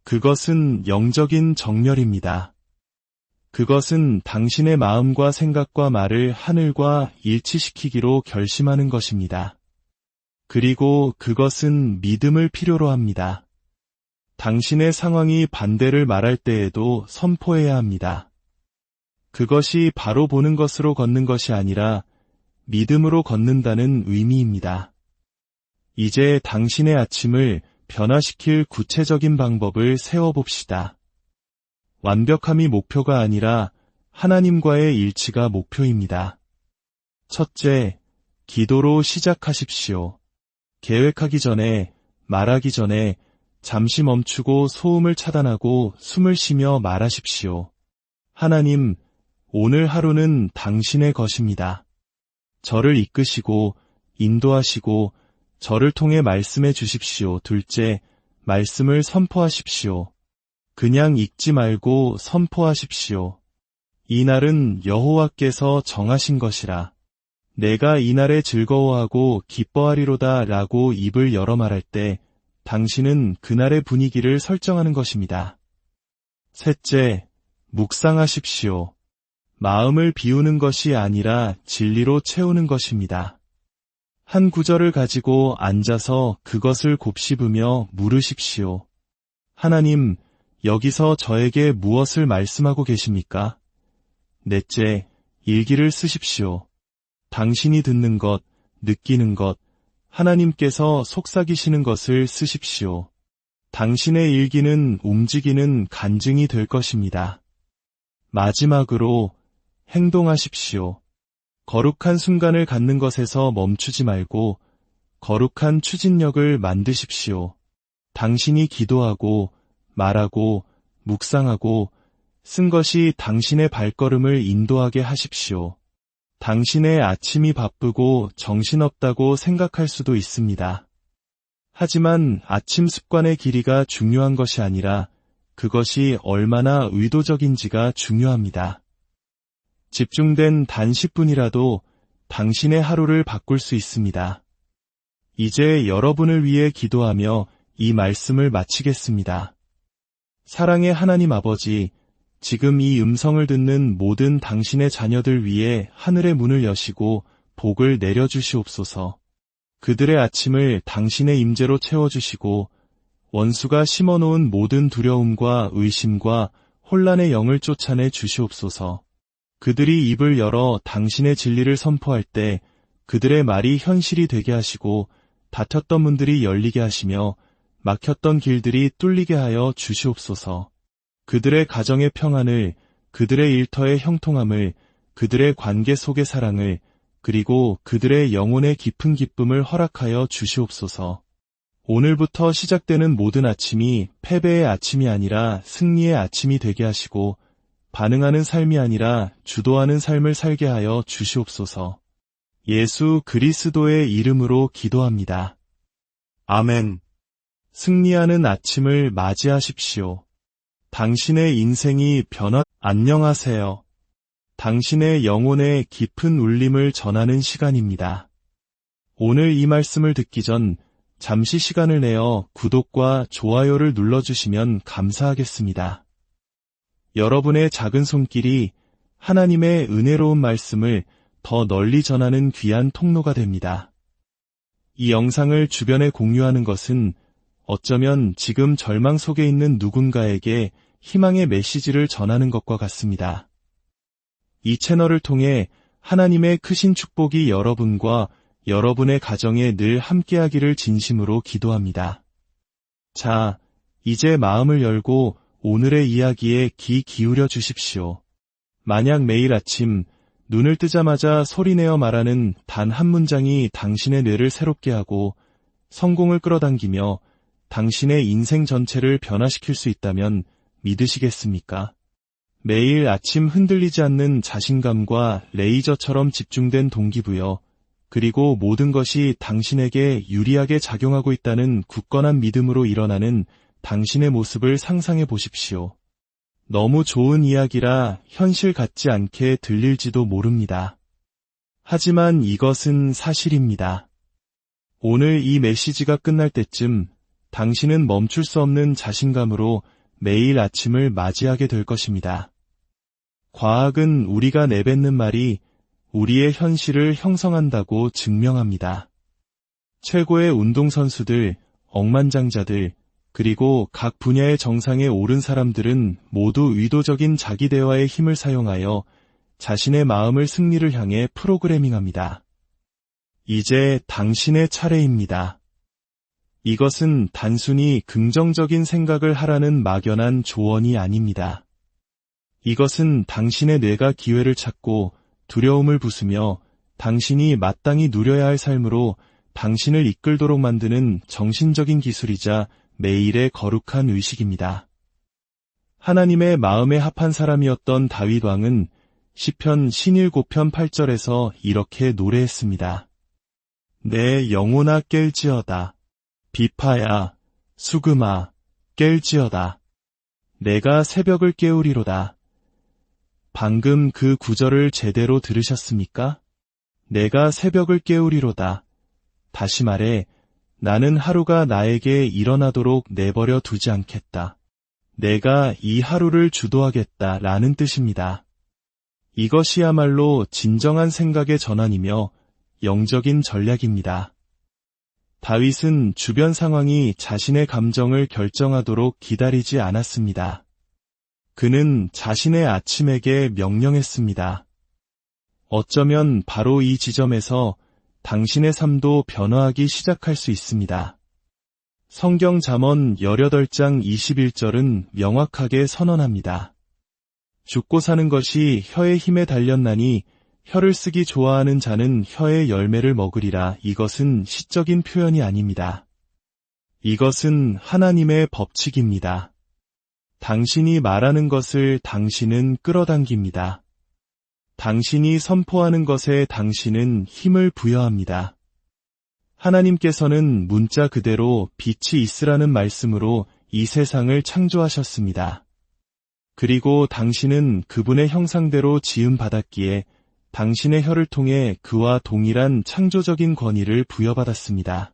S1: 그것은 영적인 정렬입니다. 그것은 당신의 마음과 생각과 말을 하늘과 일치시키기로 결심하는 것입니다. 그리고 그것은 믿음을 필요로 합니다. 당신의 상황이 반대를 말할 때에도 선포해야 합니다. 그것이 바로 보는 것으로 걷는 것이 아니라 믿음으로 걷는다는 의미입니다. 이제 당신의 아침을 변화시킬 구체적인 방법을 세워봅시다. 완벽함이 목표가 아니라 하나님과의 일치가 목표입니다. 첫째, 기도로 시작하십시오. 계획하기 전에, 말하기 전에 잠시 멈추고 소음을 차단하고 숨을 쉬며 말하십시오. 하나님, 오늘 하루는 당신의 것입니다. 저를 이끄시고 인도하시고 저를 통해 말씀해 주십시오. 둘째, 말씀을 선포하십시오. 그냥 읽지 말고 선포하십시오. 이 날은 여호와께서 정하신 것이라. 내가 이 날에 즐거워하고 기뻐하리로다 라고 입을 열어 말할 때 당신은 그날의 분위기를 설정하는 것입니다. 셋째, 묵상하십시오. 마음을 비우는 것이 아니라 진리로 채우는 것입니다. 한 구절을 가지고 앉아서 그것을 곱씹으며 물으십시오. 하나님, 여기서 저에게 무엇을 말씀하고 계십니까? 넷째, 일기를 쓰십시오. 당신이 듣는 것, 느끼는 것, 하나님께서 속삭이시는 것을 쓰십시오. 당신의 일기는 움직이는 간증이 될 것입니다. 마지막으로 행동하십시오. 거룩한 순간을 갖는 것에서 멈추지 말고 거룩한 추진력을 만드십시오. 당신이 기도하고 말하고 묵상하고 쓴 것이 당신의 발걸음을 인도하게 하십시오. 당신의 아침이 바쁘고 정신없다고 생각할 수도 있습니다. 하지만 아침 습관의 길이가 중요한 것이 아니라 그것이 얼마나 의도적인지가 중요합니다. 집중된 단 10분이라도 당신의 하루를 바꿀 수 있습니다. 이제 여러분을 위해 기도하며 이 말씀을 마치겠습니다. 사랑의 하나님 아버지, 지금 이 음성을 듣는 모든 당신의 자녀들 위해 하늘의 문을 여시고 복을 내려주시옵소서. 그들의 아침을 당신의 임재로 채워주시고 원수가 심어놓은 모든 두려움과 의심과 혼란의 영을 쫓아내 주시옵소서. 그들이 입을 열어 당신의 진리를 선포할 때 그들의 말이 현실이 되게 하시고 닫혔던 문들이 열리게 하시며 막혔던 길들이 뚫리게 하여 주시옵소서. 그들의 가정의 평안을, 그들의 일터의 형통함을, 그들의 관계 속의 사랑을, 그리고 그들의 영혼의 깊은 기쁨을 허락하여 주시옵소서. 오늘부터 시작되는 모든 아침이 패배의 아침이 아니라 승리의 아침이 되게 하시고 반응하는 삶이 아니라 주도하는 삶을 살게 하여 주시옵소서. 예수 그리스도의 이름으로 기도합니다. 아멘. 승리하는 아침을 맞이하십시오. 당신의 인생이 안녕하세요. 당신의 영혼의 깊은 울림을 전하는 시간입니다. 오늘 이 말씀을 듣기 전 잠시 시간을 내어 구독과 좋아요를 눌러주시면 감사하겠습니다. 여러분의 작은 손길이 하나님의 은혜로운 말씀을 더 널리 전하는 귀한 통로가 됩니다. 이 영상을 주변에 공유하는 것은 어쩌면 지금 절망 속에 있는 누군가에게 희망의 메시지를 전하는 것과 같습니다. 이 채널을 통해 하나님의 크신 축복이 여러분과 여러분의 가정에 늘 함께하기를 진심으로 기도합니다. 자, 이제 마음을 열고 오늘의 이야기에 귀 기울여 주십시오. 만약 매일 아침 눈을 뜨자마자 소리내어 말하는 단 한 문장이 당신의 뇌를 새롭게 하고 성공을 끌어당기며 당신의 인생 전체를 변화시킬 수 있다면 믿으시겠습니까? 매일 아침 흔들리지 않는 자신감과 레이저처럼 집중된 동기부여, 그리고 모든 것이 당신에게 유리하게 작용하고 있다는 굳건한 믿음으로 일어나는 당신의 모습을 상상해 보십시오. 너무 좋은 이야기라 현실 같지 않게 들릴지도 모릅니다. 하지만 이것은 사실입니다. 오늘 이 메시지가 끝날 때쯤 당신은 멈출 수 없는 자신감으로 매일 아침을 맞이하게 될 것입니다. 과학은 우리가 내뱉는 말이 우리의 현실을 형성한다고 증명합니다. 최고의 운동선수들, 억만장자들, 그리고 각 분야의 정상에 오른 사람들은 모두 의도적인 자기 대화의 힘을 사용하여 자신의 마음을 승리를 향해 프로그래밍합니다. 이제 당신의 차례입니다. 이것은 단순히 긍정적인 생각을 하라는 막연한 조언이 아닙니다. 이것은 당신의 뇌가 기회를 찾고 두려움을 부수며 당신이 마땅히 누려야 할 삶으로 당신을 이끌도록 만드는 정신적인 기술이자 매일의 거룩한 의식입니다. 하나님의 마음에 합한 사람이었던 다윗 왕은 시편 17편 8절에서 이렇게 노래했습니다. 내 영혼아 깰지어다. 비파야, 수금아, 깰지어다. 내가 새벽을 깨우리로다. 방금 그 구절을 제대로 들으셨습니까? 내가 새벽을 깨우리로다. 다시 말해, 나는 하루가 나에게 일어나도록 내버려 두지 않겠다. 내가 이 하루를 주도하겠다 라는 뜻입니다. 이것이야말로 진정한 생각의 전환이며 영적인 전략입니다. 다윗은 주변 상황이 자신의 감정을 결정하도록 기다리지 않았습니다. 그는 자신의 아침에게 명령했습니다. 어쩌면 바로 이 지점에서 당신의 삶도 변화하기 시작할 수 있습니다. 성경 잠언 18장 21절은 명확하게 선언합니다. 죽고 사는 것이 혀의 힘에 달렸나니 혀를 쓰기 좋아하는 자는 혀의 열매를 먹으리라. 이것은 시적인 표현이 아닙니다. 이것은 하나님의 법칙입니다. 당신이 말하는 것을 당신은 끌어당깁니다. 당신이 선포하는 것에 당신은 힘을 부여합니다. 하나님께서는 문자 그대로 빛이 있으라는 말씀으로 이 세상을 창조하셨습니다. 그리고 당신은 그분의 형상대로 지음 받았기에 당신의 혀를 통해 그와 동일한 창조적인 권위를 부여받았습니다.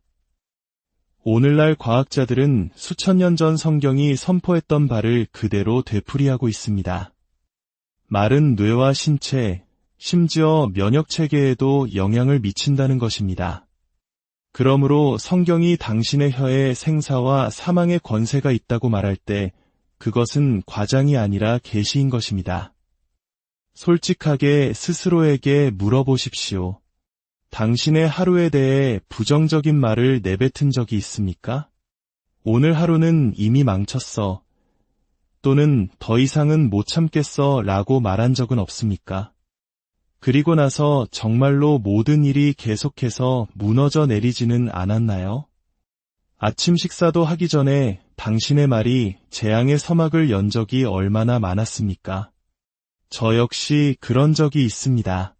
S1: 오늘날 과학자들은 수천 년 전 성경이 선포했던 바를 그대로 되풀이하고 있습니다. 말은 뇌와 신체, 심지어 면역체계에도 영향을 미친다는 것입니다. 그러므로 성경이 당신의 혀에 생사와 사망의 권세가 있다고 말할 때 그것은 과장이 아니라 계시인 것입니다. 솔직하게 스스로에게 물어보십시오. 당신의 하루에 대해 부정적인 말을 내뱉은 적이 있습니까? 오늘 하루는 이미 망쳤어. 또는 더 이상은 못 참겠어 라고 말한 적은 없습니까? 그리고 나서 정말로 모든 일이 계속해서 무너져 내리지는 않았나요? 아침 식사도 하기 전에 당신의 말이 재앙의 서막을 연 적이 얼마나 많았습니까? 저 역시 그런 적이 있습니다.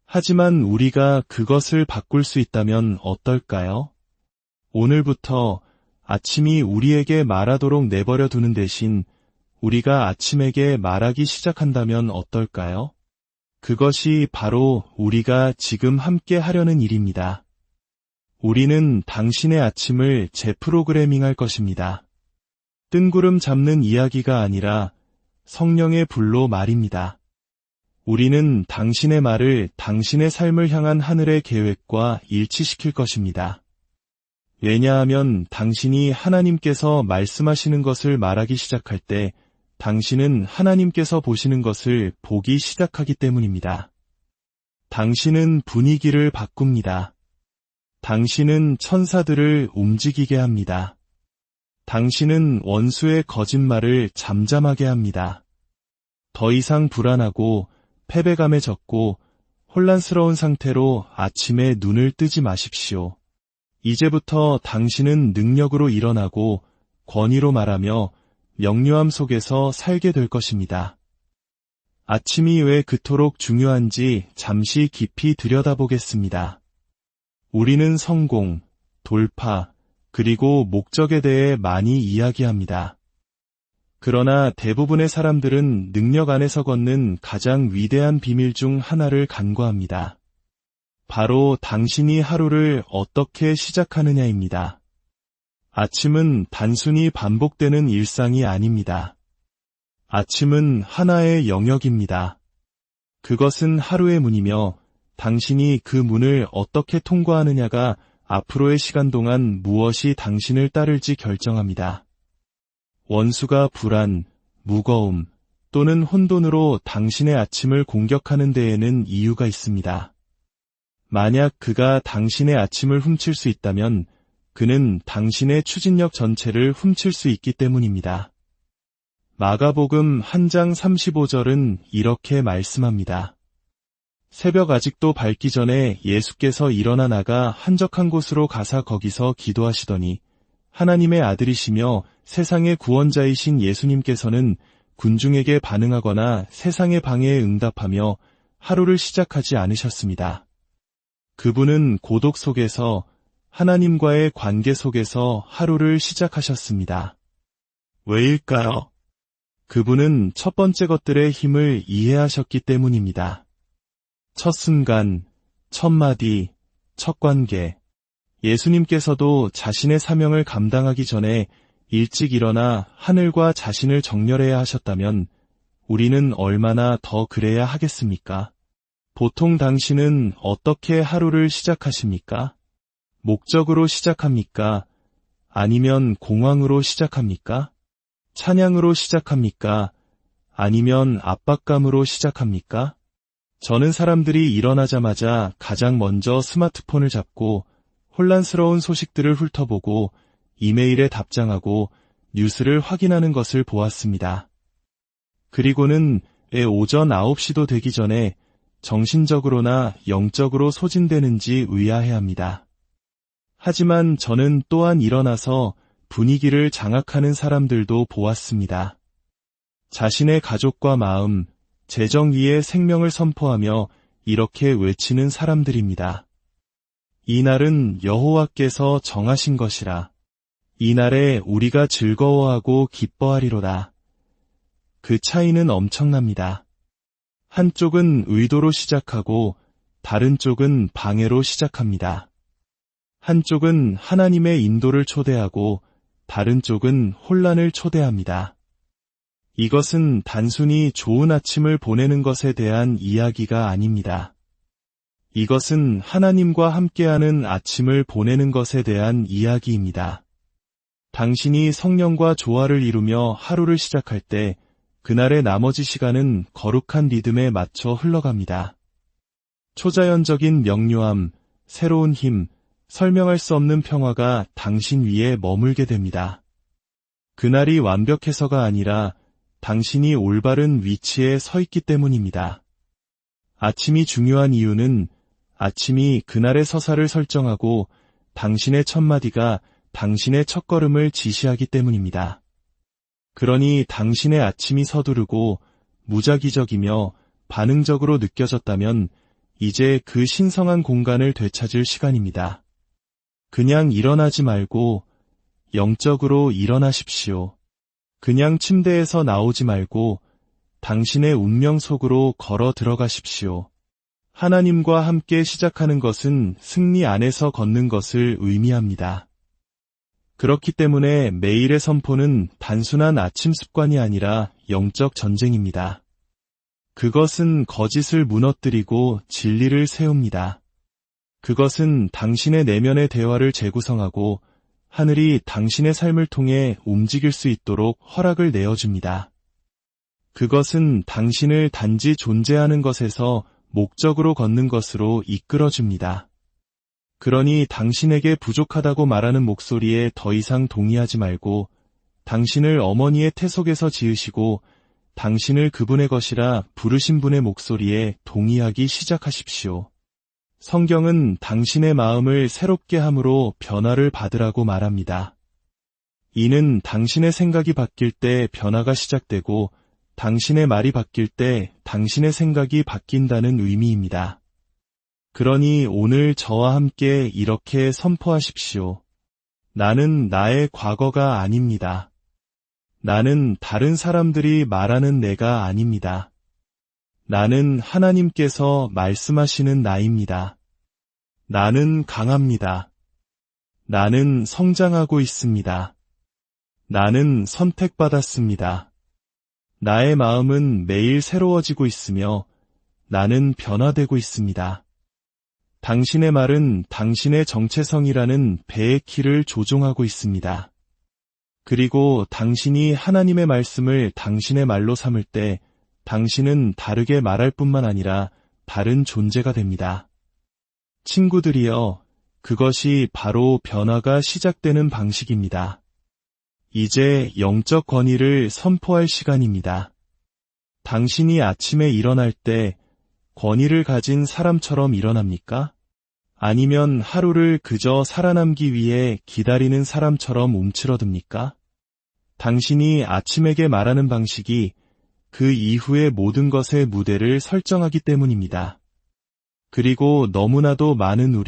S1: 하지만 우리가 그것을 바꿀 수 있다면 어떨까요? 오늘부터 아침이 우리에게 말하도록 내버려 두는 대신 우리가 아침에게 말하기 시작한다면 어떨까요? 그것이 바로 우리가 지금 함께 하려는 일입니다. 우리는 당신의 아침을 재프로그래밍할 것입니다. 뜬구름 잡는 이야기가 아니라 성령의 불로 말입니다. 우리는 당신의 말을 당신의 삶을 향한 하늘의 계획과 일치시킬 것입니다. 왜냐하면 당신이 하나님께서 말씀하시는 것을 말하기 시작할 때 당신은 하나님께서 보시는 것을 보기 시작하기 때문입니다. 당신은 분위기를 바꿉니다. 당신은 천사들을 움직이게 합니다. 당신은 원수의 거짓말을 잠잠하게 합니다. 더 이상 불안하고 패배감에 젖고 혼란스러운 상태로 아침에 눈을 뜨지 마십시오. 이제부터 당신은 능력으로 일어나고 권위로 말하며 명료함 속에서 살게 될 것입니다. 아침이 왜 그토록 중요한지 잠시 깊이 들여다보겠습니다. 우리는 성공, 돌파, 그리고 목적에 대해 많이 이야기합니다. 그러나 대부분의 사람들은 능력 안에서 걷는 가장 위대한 비밀 중 하나를 간과합니다. 바로 당신이 하루를 어떻게 시작하느냐입니다. 아침은 단순히 반복되는 일상이 아닙니다. 아침은 하나의 영역입니다. 그것은 하루의 문이며 당신이 그 문을 어떻게 통과하느냐가 앞으로의 시간 동안 무엇이 당신을 따를지 결정합니다. 원수가 불안, 무거움 또는 혼돈으로 당신의 아침을 공격하는 데에는 이유가 있습니다. 만약 그가 당신의 아침을 훔칠 수 있다면 그는 당신의 추진력 전체를 훔칠 수 있기 때문입니다. 마가복음 1장 35절은 이렇게 말씀합니다. 새벽 아직도 밝기 전에 예수께서 일어나 나가 한적한 곳으로 가사 거기서 기도하시더니 하나님의 아들이시며 세상의 구원자이신 예수님께서는 군중에게 반응하거나 세상의 방해에 응답하며 하루를 시작하지 않으셨습니다. 그분은 고독 속에서 하나님과의 관계 속에서 하루를 시작하셨습니다. 왜일까요? 그분은 첫 번째 것들의 힘을 이해하셨기 때문입니다. 첫 순간, 첫 마디, 첫 관계. 예수님께서도 자신의 사명을 감당하기 전에 일찍 일어나 하늘과 자신을 정렬해야 하셨다면 우리는 얼마나 더 그래야 하겠습니까? 보통 당신은 어떻게 하루를 시작하십니까? 목적으로 시작합니까? 아니면 공황으로 시작합니까? 찬양으로 시작합니까? 아니면 압박감으로 시작합니까? 저는 사람들이 일어나자마자 가장 먼저 스마트폰을 잡고 혼란스러운 소식들을 훑어보고 이메일에 답장하고 뉴스를 확인하는 것을 보았습니다. 그리고는 오전 9시도 되기 전에 정신적으로나 영적으로 소진되는지 의아해합니다. 하지만 저는 또한 일어나서 분위기를 장악하는 사람들도 보았습니다. 자신의 가족과 마음, 재정 위에 생명을 선포하며 이렇게 외치는 사람들입니다. 이 날은 여호와께서 정하신 것이라. 이 날에 우리가 즐거워하고 기뻐하리로다. 그 차이는 엄청납니다. 한쪽은 의도로 시작하고 다른 쪽은 방해로 시작합니다. 한쪽은 하나님의 인도를 초대하고 다른 쪽은 혼란을 초대합니다. 이것은 단순히 좋은 아침을 보내는 것에 대한 이야기가 아닙니다. 이것은 하나님과 함께하는 아침을 보내는 것에 대한 이야기입니다. 당신이 성령과 조화를 이루며 하루를 시작할 때 그날의 나머지 시간은 거룩한 리듬에 맞춰 흘러갑니다. 초자연적인 명료함, 새로운 힘, 설명할 수 없는 평화가 당신 위에 머물게 됩니다. 그날이 완벽해서가 아니라 당신이 올바른 위치에 서 있기 때문입니다. 아침이 중요한 이유는 아침이 그날의 서사를 설정하고 당신의 첫마디가 당신의 첫걸음을 지시하기 때문입니다. 그러니 당신의 아침이 서두르고 무작위적이며 반응적으로 느껴졌다면 이제 그 신성한 공간을 되찾을 시간입니다. 그냥 일어나지 말고 영적으로 일어나십시오. 그냥 침대에서 나오지 말고 당신의 운명 속으로 걸어 들어가십시오. 하나님과 함께 시작하는 것은 승리 안에서 걷는 것을 의미합니다. 그렇기 때문에 매일의 선포는 단순한 아침 습관이 아니라 영적 전쟁입니다. 그것은 거짓을 무너뜨리고 진리를 세웁니다. 그것은 당신의 내면의 대화를 재구성하고 하늘이 당신의 삶을 통해 움직일 수 있도록 허락을 내어줍니다. 그것은 당신을 단지 존재하는 것에서 목적으로 걷는 것으로 이끌어줍니다. 그러니 당신에게 부족하다고 말하는 목소리에 더 이상 동의하지 말고 당신을 어머니의 태 속에서 지으시고 당신을 그분의 것이라 부르신 분의 목소리에 동의하기 시작하십시오. 성경은 당신의 마음을 새롭게 함으로 변화를 받으라고 말합니다. 이는 당신의 생각이 바뀔 때 변화가 시작되고 당신의 말이 바뀔 때 당신의 생각이 바뀐다는 의미입니다. 그러니 오늘 저와 함께 이렇게 선포하십시오. 나는 나의 과거가 아닙니다. 나는 다른 사람들이 말하는 내가 아닙니다. 나는 하나님께서 말씀하시는 나입니다. 나는 강합니다. 나는 성장하고 있습니다. 나는 선택받았습니다. 나의 마음은 매일 새로워지고 있으며 나는 변화되고 있습니다. 당신의 말은 당신의 정체성이라는 배의 키를 조종하고 있습니다. 그리고 당신이 하나님의 말씀을 당신의 말로 삼을 때 당신은 다르게 말할 뿐만 아니라 다른 존재가 됩니다. 친구들이여, 그것이 바로 변화가 시작되는 방식입니다. 이제 영적 권위를 선포할 시간입니다. 당신이 아침에 일어날 때 권위를 가진 사람처럼 일어납니까? 아니면 하루를 그저 살아남기 위해 기다리는 사람처럼 움츠러듭니까? 당신이 아침에게 말하는 방식이 그 이후의 모든 것의 무대를 설정하기 때문입니다. 그리고 너무나도 많은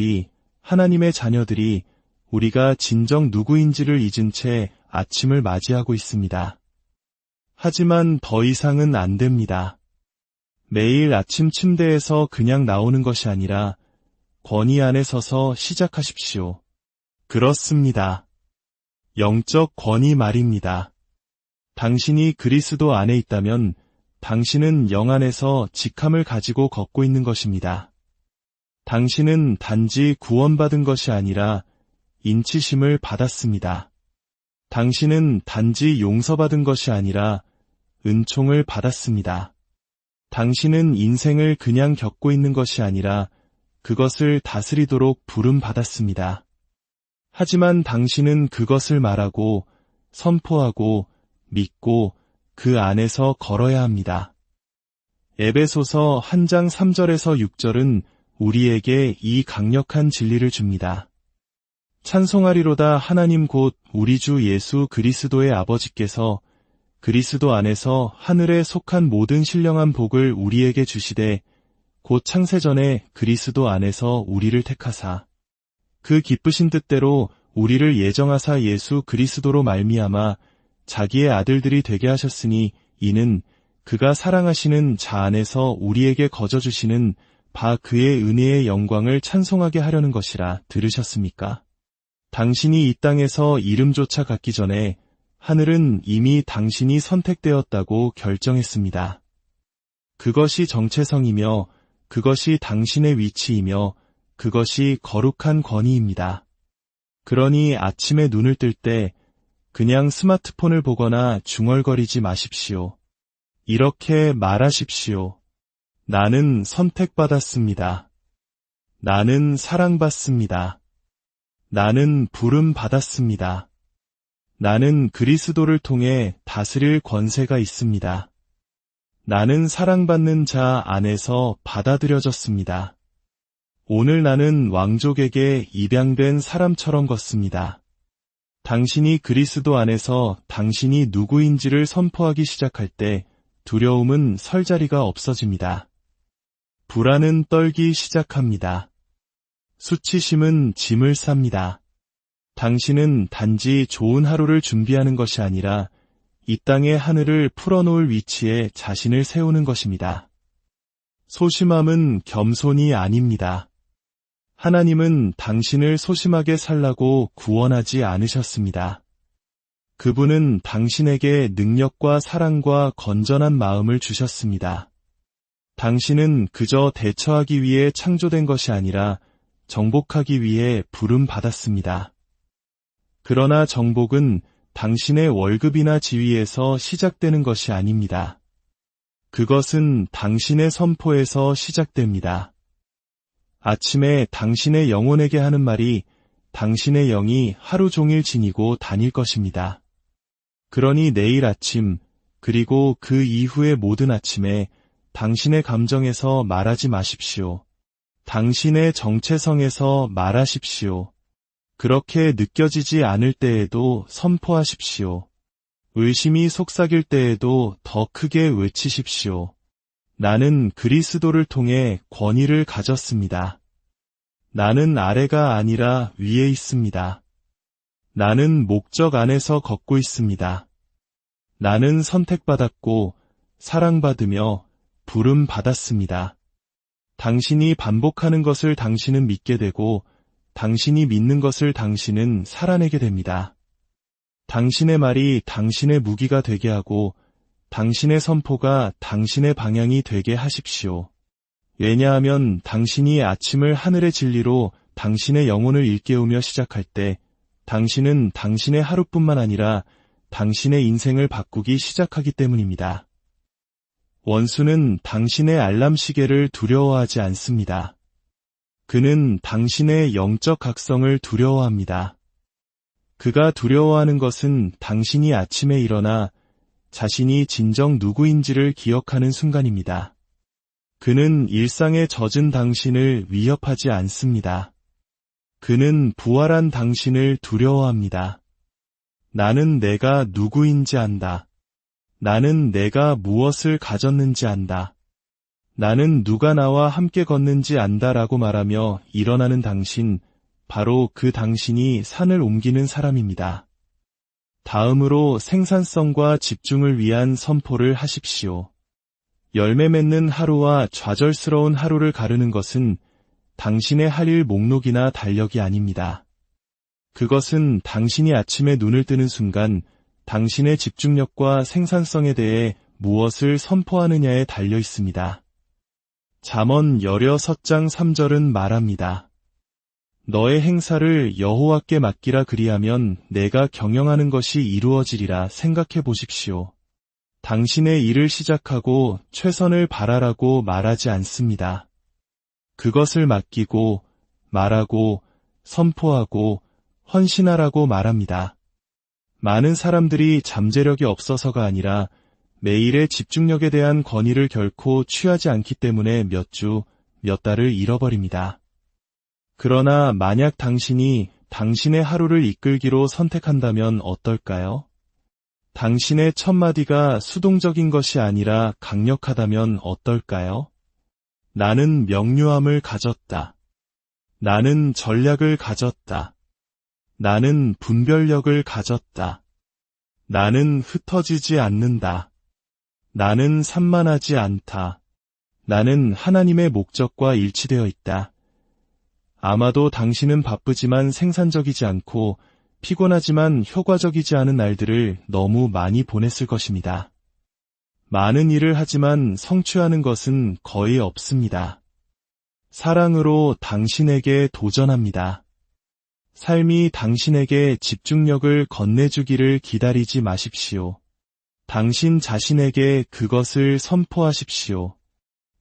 S1: 하나님의 자녀들이 우리가 진정 누구인지를 잊은 채 아침을 맞이하고 있습니다. 하지만 더 이상은 안 됩니다. 매일 아침 침대에서 그냥 나오는 것이 아니라 권위 안에 서서 시작하십시오. 그렇습니다. 영적 권위 말입니다. 당신이 그리스도 안에 있다면 당신은 영 안에서 직함을 가지고 걷고 있는 것입니다. 당신은 단지 구원받은 것이 아니라 인치심을 받았습니다. 당신은 단지 용서받은 것이 아니라 은총을 받았습니다. 당신은 인생을 그냥 겪고 있는 것이 아니라 그것을 다스리도록 부름받았습니다. 하지만 당신은 그것을 말하고 선포하고 믿고 그 안에서 걸어야 합니다. 에베소서 1장 3절에서 6절은 우리에게 이 강력한 진리를 줍니다. 찬송하리로다 하나님 곧 우리 주 예수 그리스도의 아버지께서 그리스도 안에서 하늘에 속한 모든 신령한 복을 우리에게 주시되 곧 창세전에 그리스도 안에서 우리를 택하사 그 기쁘신 뜻대로 우리를 예정하사 예수 그리스도로 말미암아 자기의 아들들이 되게 하셨으니 이는 그가 사랑하시는 자 안에서 우리에게 거저주시는 바 그의 은혜의 영광을 찬송하게 하려는 것이라. 들으셨습니까? 당신이 이 땅에서 이름조차 갖기 전에 하늘은 이미 당신이 선택되었다고 결정했습니다. 그것이 정체성이며 그것이 당신의 위치이며 그것이 거룩한 권위입니다. 그러니 아침에 눈을 뜰 때 그냥 스마트폰을 보거나 중얼거리지 마십시오. 이렇게 말하십시오. 나는 선택받았습니다. 나는 사랑받습니다. 나는 부름받았습니다. 나는 그리스도를 통해 다스릴 권세가 있습니다. 나는 사랑받는 자 안에서 받아들여졌습니다. 오늘 나는 왕족에게 입양된 사람처럼 걷습니다. 당신이 그리스도 안에서 당신이 누구인지를 선포하기 시작할 때 두려움은 설 자리가 없어집니다. 불안은 떨기 시작합니다. 수치심은 짐을 쌉니다. 당신은 단지 좋은 하루를 준비하는 것이 아니라 이 땅의 하늘을 풀어놓을 위치에 자신을 세우는 것입니다. 소심함은 겸손이 아닙니다. 하나님은 당신을 소심하게 살라고 구원하지 않으셨습니다. 그분은 당신에게 능력과 사랑과 건전한 마음을 주셨습니다. 당신은 그저 대처하기 위해 창조된 것이 아니라 정복하기 위해 부름받았습니다. 그러나 정복은 당신의 월급이나 지위에서 시작되는 것이 아닙니다. 그것은 당신의 선포에서 시작됩니다. 아침에 당신의 영혼에게 하는 말이 당신의 영이 하루 종일 지니고 다닐 것입니다. 그러니 내일 아침 그리고 그 이후의 모든 아침에 당신의 감정에서 말하지 마십시오. 당신의 정체성에서 말하십시오. 그렇게 느껴지지 않을 때에도 선포하십시오. 의심이 속삭일 때에도 더 크게 외치십시오. 나는 그리스도를 통해 권위를 가졌습니다. 나는 아래가 아니라 위에 있습니다. 나는 목적 안에서 걷고 있습니다. 나는 선택받았고 사랑받으며 부름받았습니다. 당신이 반복하는 것을 당신은 믿게 되고 당신이 믿는 것을 당신은 살아내게 됩니다. 당신의 말이 당신의 무기가 되게 하고 당신의 선포가 당신의 방향이 되게 하십시오. 왜냐하면 당신이 아침을 하늘의 진리로 당신의 영혼을 일깨우며 시작할 때 당신은 당신의 하루뿐만 아니라 당신의 인생을 바꾸기 시작하기 때문입니다. 원수는 당신의 알람 시계를 두려워하지 않습니다. 그는 당신의 영적 각성을 두려워합니다. 그가 두려워하는 것은 당신이 아침에 일어나 자신이 진정 누구인지를 기억하는 순간입니다. 그는 일상에 젖은 당신을 위협하지 않습니다. 그는 부활한 당신을 두려워합니다. 나는 내가 누구인지 안다. 나는 내가 무엇을 가졌는지 안다. 나는 누가 나와 함께 걷는지 안다라고 말하며 일어나는 당신, 바로 그 당신이 산을 옮기는 사람입니다. 다음으로 생산성과 집중을 위한 선포를 하십시오. 열매 맺는 하루와 좌절스러운 하루를 가르는 것은 당신의 할 일 목록이나 달력이 아닙니다. 그것은 당신이 아침에 눈을 뜨는 순간 당신의 집중력과 생산성에 대해 무엇을 선포하느냐에 달려 있습니다. 잠언 16장 3절은 말합니다. 너의 행사를 여호와께 맡기라 그리하면 내가 경영하는 것이 이루어지리라 생각해 보십시오. 당신의 일을 시작하고 최선을 바라라고 말하지 않습니다. 그것을 맡기고 말하고 선포하고 헌신하라고 말합니다. 많은 사람들이 잠재력이 없어서가 아니라 매일의 집중력에 대한 권위를 결코 취하지 않기 때문에 몇 주, 몇 달을 잃어버립니다. 그러나 만약 당신이 당신의 하루를 이끌기로 선택한다면 어떨까요? 당신의 첫마디가 수동적인 것이 아니라 강력하다면 어떨까요? 나는 명료함을 가졌다. 나는 전략을 가졌다. 나는 분별력을 가졌다. 나는 흩어지지 않는다. 나는 산만하지 않다. 나는 하나님의 목적과 일치되어 있다. 아마도 당신은 바쁘지만 생산적이지 않고 피곤하지만 효과적이지 않은 날들을 너무 많이 보냈을 것입니다. 많은 일을 하지만 성취하는 것은 거의 없습니다. 사랑으로 당신에게 도전합니다. 삶이 당신에게 집중력을 건네주기를 기다리지 마십시오. 당신 자신에게 그것을 선포하십시오.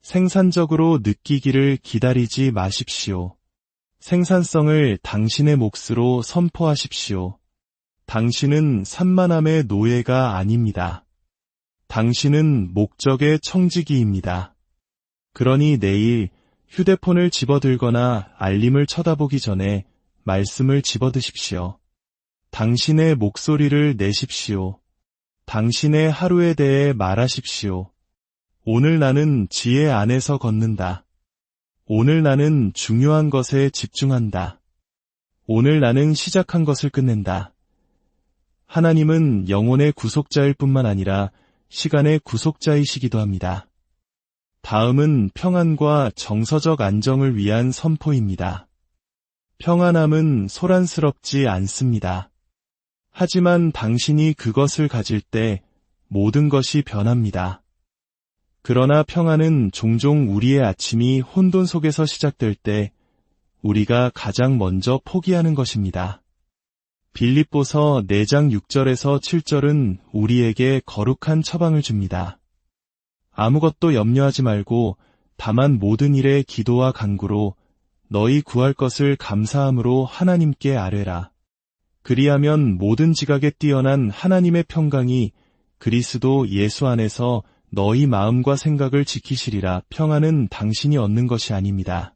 S1: 생산적으로 느끼기를 기다리지 마십시오. 생산성을 당신의 몫으로 선포하십시오. 당신은 산만함의 노예가 아닙니다. 당신은 목적의 청지기입니다. 그러니 내일 휴대폰을 집어들거나 알림을 쳐다보기 전에 말씀을 집어드십시오. 당신의 목소리를 내십시오. 당신의 하루에 대해 말하십시오. 오늘 나는 지혜 안에서 걷는다. 오늘 나는 중요한 것에 집중한다. 오늘 나는 시작한 것을 끝낸다. 하나님은 영혼의 구속자일 뿐만 아니라 시간의 구속자이시기도 합니다. 다음은 평안과 정서적 안정을 위한 선포입니다. 평안함은 소란스럽지 않습니다. 하지만 당신이 그것을 가질 때 모든 것이 변합니다. 그러나 평안은 종종 우리의 아침이 혼돈 속에서 시작될 때 우리가 가장 먼저 포기하는 것입니다. 빌립보서 4장 6절에서 7절은 우리에게 거룩한 처방을 줍니다. 아무것도 염려하지 말고 다만 모든 일에 기도와 간구로 너희 구할 것을 감사함으로 하나님께 아뢰라. 그리하면 모든 지각에 뛰어난 하나님의 평강이 그리스도 예수 안에서 너희 마음과 생각을 지키시리라. 평안은 당신이 얻는 것이 아닙니다.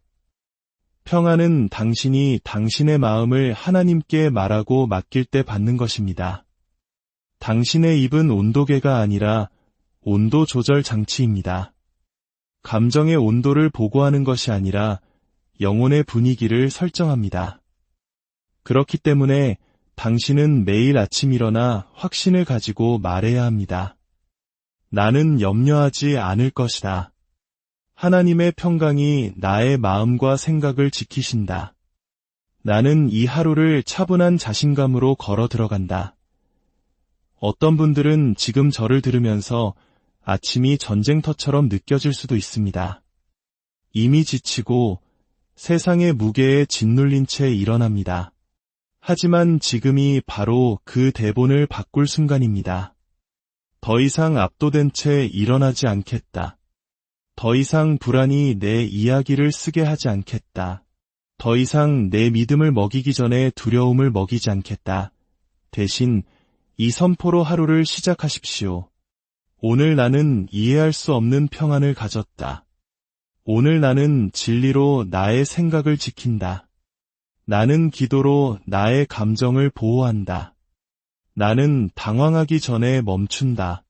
S1: 평안은 당신이 당신의 마음을 하나님께 말하고 맡길 때 받는 것입니다. 당신의 입은 온도계가 아니라 온도 조절 장치입니다. 감정의 온도를 보고하는 것이 아니라 영혼의 분위기를 설정합니다. 그렇기 때문에 당신은 매일 아침 일어나 확신을 가지고 말해야 합니다. 나는 염려하지 않을 것이다. 하나님의 평강이 나의 마음과 생각을 지키신다. 나는 이 하루를 차분한 자신감으로 걸어 들어간다. 어떤 분들은 지금 저를 들으면서 아침이 전쟁터처럼 느껴질 수도 있습니다. 이미 지치고 세상의 무게에 짓눌린 채 일어납니다. 하지만 지금이 바로 그 대본을 바꿀 순간입니다. 더 이상 압도된 채 일어나지 않겠다. 더 이상 불안이 내 이야기를 쓰게 하지 않겠다. 더 이상 내 믿음을 먹이기 전에 두려움을 먹이지 않겠다. 대신 이 선포로 하루를 시작하십시오. 오늘 나는 이해할 수 없는 평안을 가졌다. 오늘 나는 진리로 나의 생각을 지킨다. 나는 기도로 나의 감정을 보호한다. 나는 당황하기 전에 멈춘다.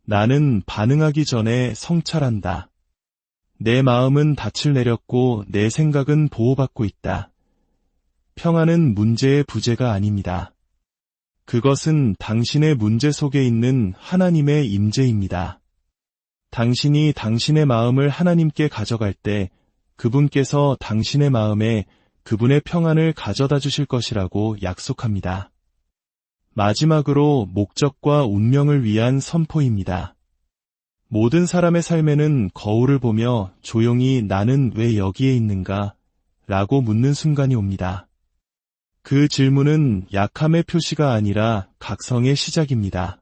S1: 나는 반응하기 전에 성찰한다. 내 마음은 닻을 내렸고 내 생각은 보호받고 있다. 평안은 문제의 부재가 아닙니다. 그것은 당신의 문제 속에 있는 하나님의 임재입니다. 당신이 당신의 마음을 하나님께 가져갈 때 그분께서 당신의 마음에 그분의 평안을 가져다 주실 것이라고 약속합니다. 마지막으로 목적과 운명을 위한 선포입니다. 모든 사람의 삶에는 거울을 보며 조용히 나는 왜 여기에 있는가? 라고 묻는 순간이 옵니다. 그 질문은 약함의 표시가 아니라 각성의 시작입니다.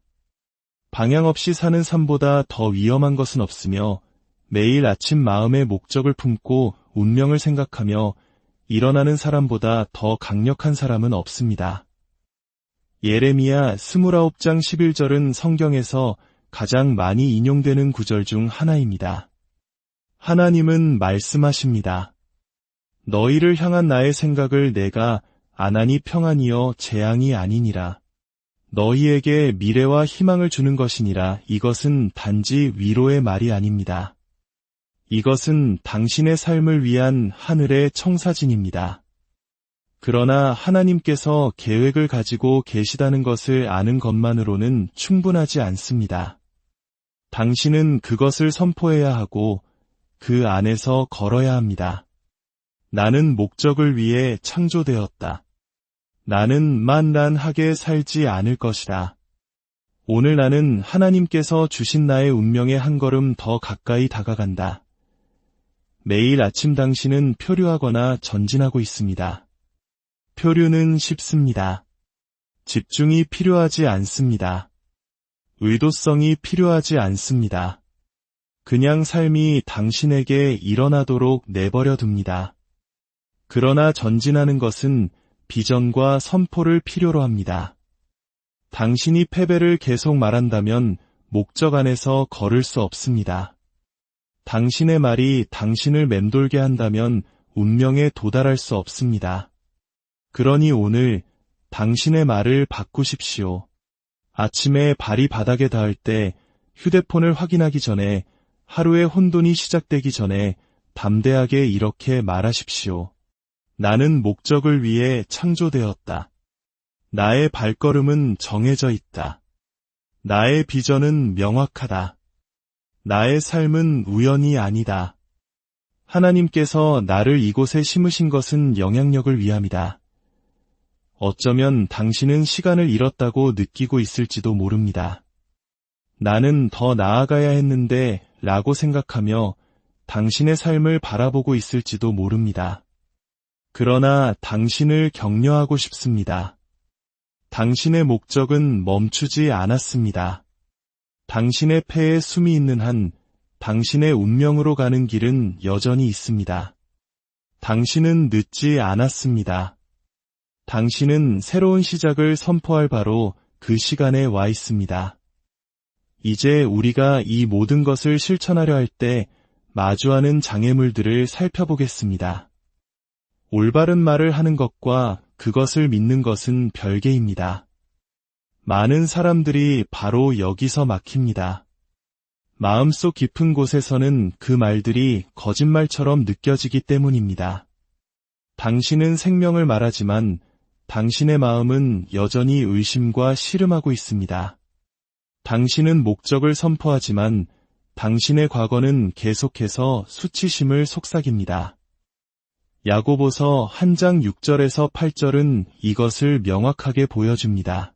S1: 방향 없이 사는 삶보다 더 위험한 것은 없으며 매일 아침 마음의 목적을 품고 운명을 생각하며 일어나는 사람보다 더 강력한 사람은 없습니다. 예레미야 29장 11절은 성경에서 가장 많이 인용되는 구절 중 하나입니다. 하나님은 말씀하십니다. 너희를 향한 나의 생각을 내가 안하니 평안이여 재앙이 아니니라. 너희에게 미래와 희망을 주는 것이니라. 이것은 단지 위로의 말이 아닙니다. 이것은 당신의 삶을 위한 하늘의 청사진입니다. 그러나 하나님께서 계획을 가지고 계시다는 것을 아는 것만으로는 충분하지 않습니다. 당신은 그것을 선포해야 하고 그 안에서 걸어야 합니다. 나는 목적을 위해 창조되었다. 나는 만란하게 살지 않을 것이다. 오늘 나는 하나님께서 주신 나의 운명에 한 걸음 더 가까이 다가간다. 매일 아침 당신은 표류하거나 전진하고 있습니다. 표류는 쉽습니다. 집중이 필요하지 않습니다. 의도성이 필요하지 않습니다. 그냥 삶이 당신에게 일어나도록 내버려 둡니다. 그러나 전진하는 것은 비전과 선포를 필요로 합니다. 당신이 패배를 계속 말한다면 목적 안에서 걸을 수 없습니다. 당신의 말이 당신을 맴돌게 한다면 운명에 도달할 수 없습니다. 그러니 오늘 당신의 말을 바꾸십시오. 아침에 발이 바닥에 닿을 때 휴대폰을 확인하기 전에 하루의 혼돈이 시작되기 전에 담대하게 이렇게 말하십시오. 나는 목적을 위해 창조되었다. 나의 발걸음은 정해져 있다. 나의 비전은 명확하다. 나의 삶은 우연이 아니다. 하나님께서 나를 이곳에 심으신 것은 영향력을 위함이다. 어쩌면 당신은 시간을 잃었다고 느끼고 있을지도 모릅니다. 나는 더 나아가야 했는데 라고 생각하며 당신의 삶을 바라보고 있을지도 모릅니다. 그러나 당신을 격려하고 싶습니다. 당신의 목적은 멈추지 않았습니다. 당신의 폐에 숨이 있는 한 당신의 운명으로 가는 길은 여전히 있습니다. 당신은 늦지 않았습니다. 당신은 새로운 시작을 선포할 바로 그 시간에 와 있습니다. 이제 우리가 이 모든 것을 실천하려 할 때 마주하는 장애물들을 살펴보겠습니다. 올바른 말을 하는 것과 그것을 믿는 것은 별개입니다. 많은 사람들이 바로 여기서 막힙니다. 마음속 깊은 곳에서는 그 말들이 거짓말처럼 느껴지기 때문입니다. 당신은 생명을 말하지만 당신의 마음은 여전히 의심과 씨름하고 있습니다. 당신은 목적을 선포하지만 당신의 과거는 계속해서 수치심을 속삭입니다. 야고보서 1장 6절에서 8절은 이것을 명확하게 보여줍니다.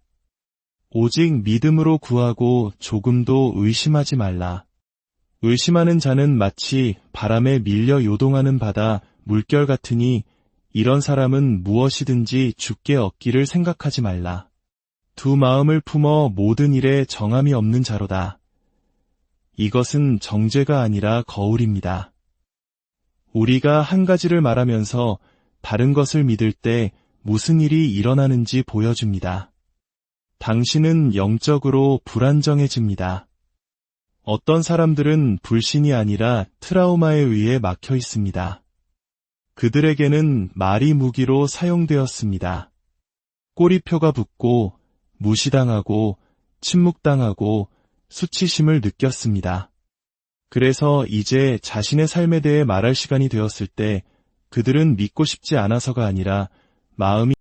S1: 오직 믿음으로 구하고 조금도 의심하지 말라. 의심하는 자는 마치 바람에 밀려 요동하는 바다 물결 같으니 이런 사람은 무엇이든지 주께 얻기를 생각하지 말라. 두 마음을 품어 모든 일에 정함이 없는 자로다. 이것은 정죄가 아니라 거울입니다. 우리가 한 가지를 말하면서 다른 것을 믿을 때 무슨 일이 일어나는지 보여줍니다. 당신은 영적으로 불안정해집니다. 어떤 사람들은 불신이 아니라 트라우마에 의해 막혀 있습니다. 그들에게는 말이 무기로 사용되었습니다. 꼬리표가 붙고 무시당하고 침묵당하고 수치심을 느꼈습니다. 그래서 이제 자신의 삶에 대해 말할 시간이 되었을 때 그들은 믿고 싶지 않아서가 아니라 마음이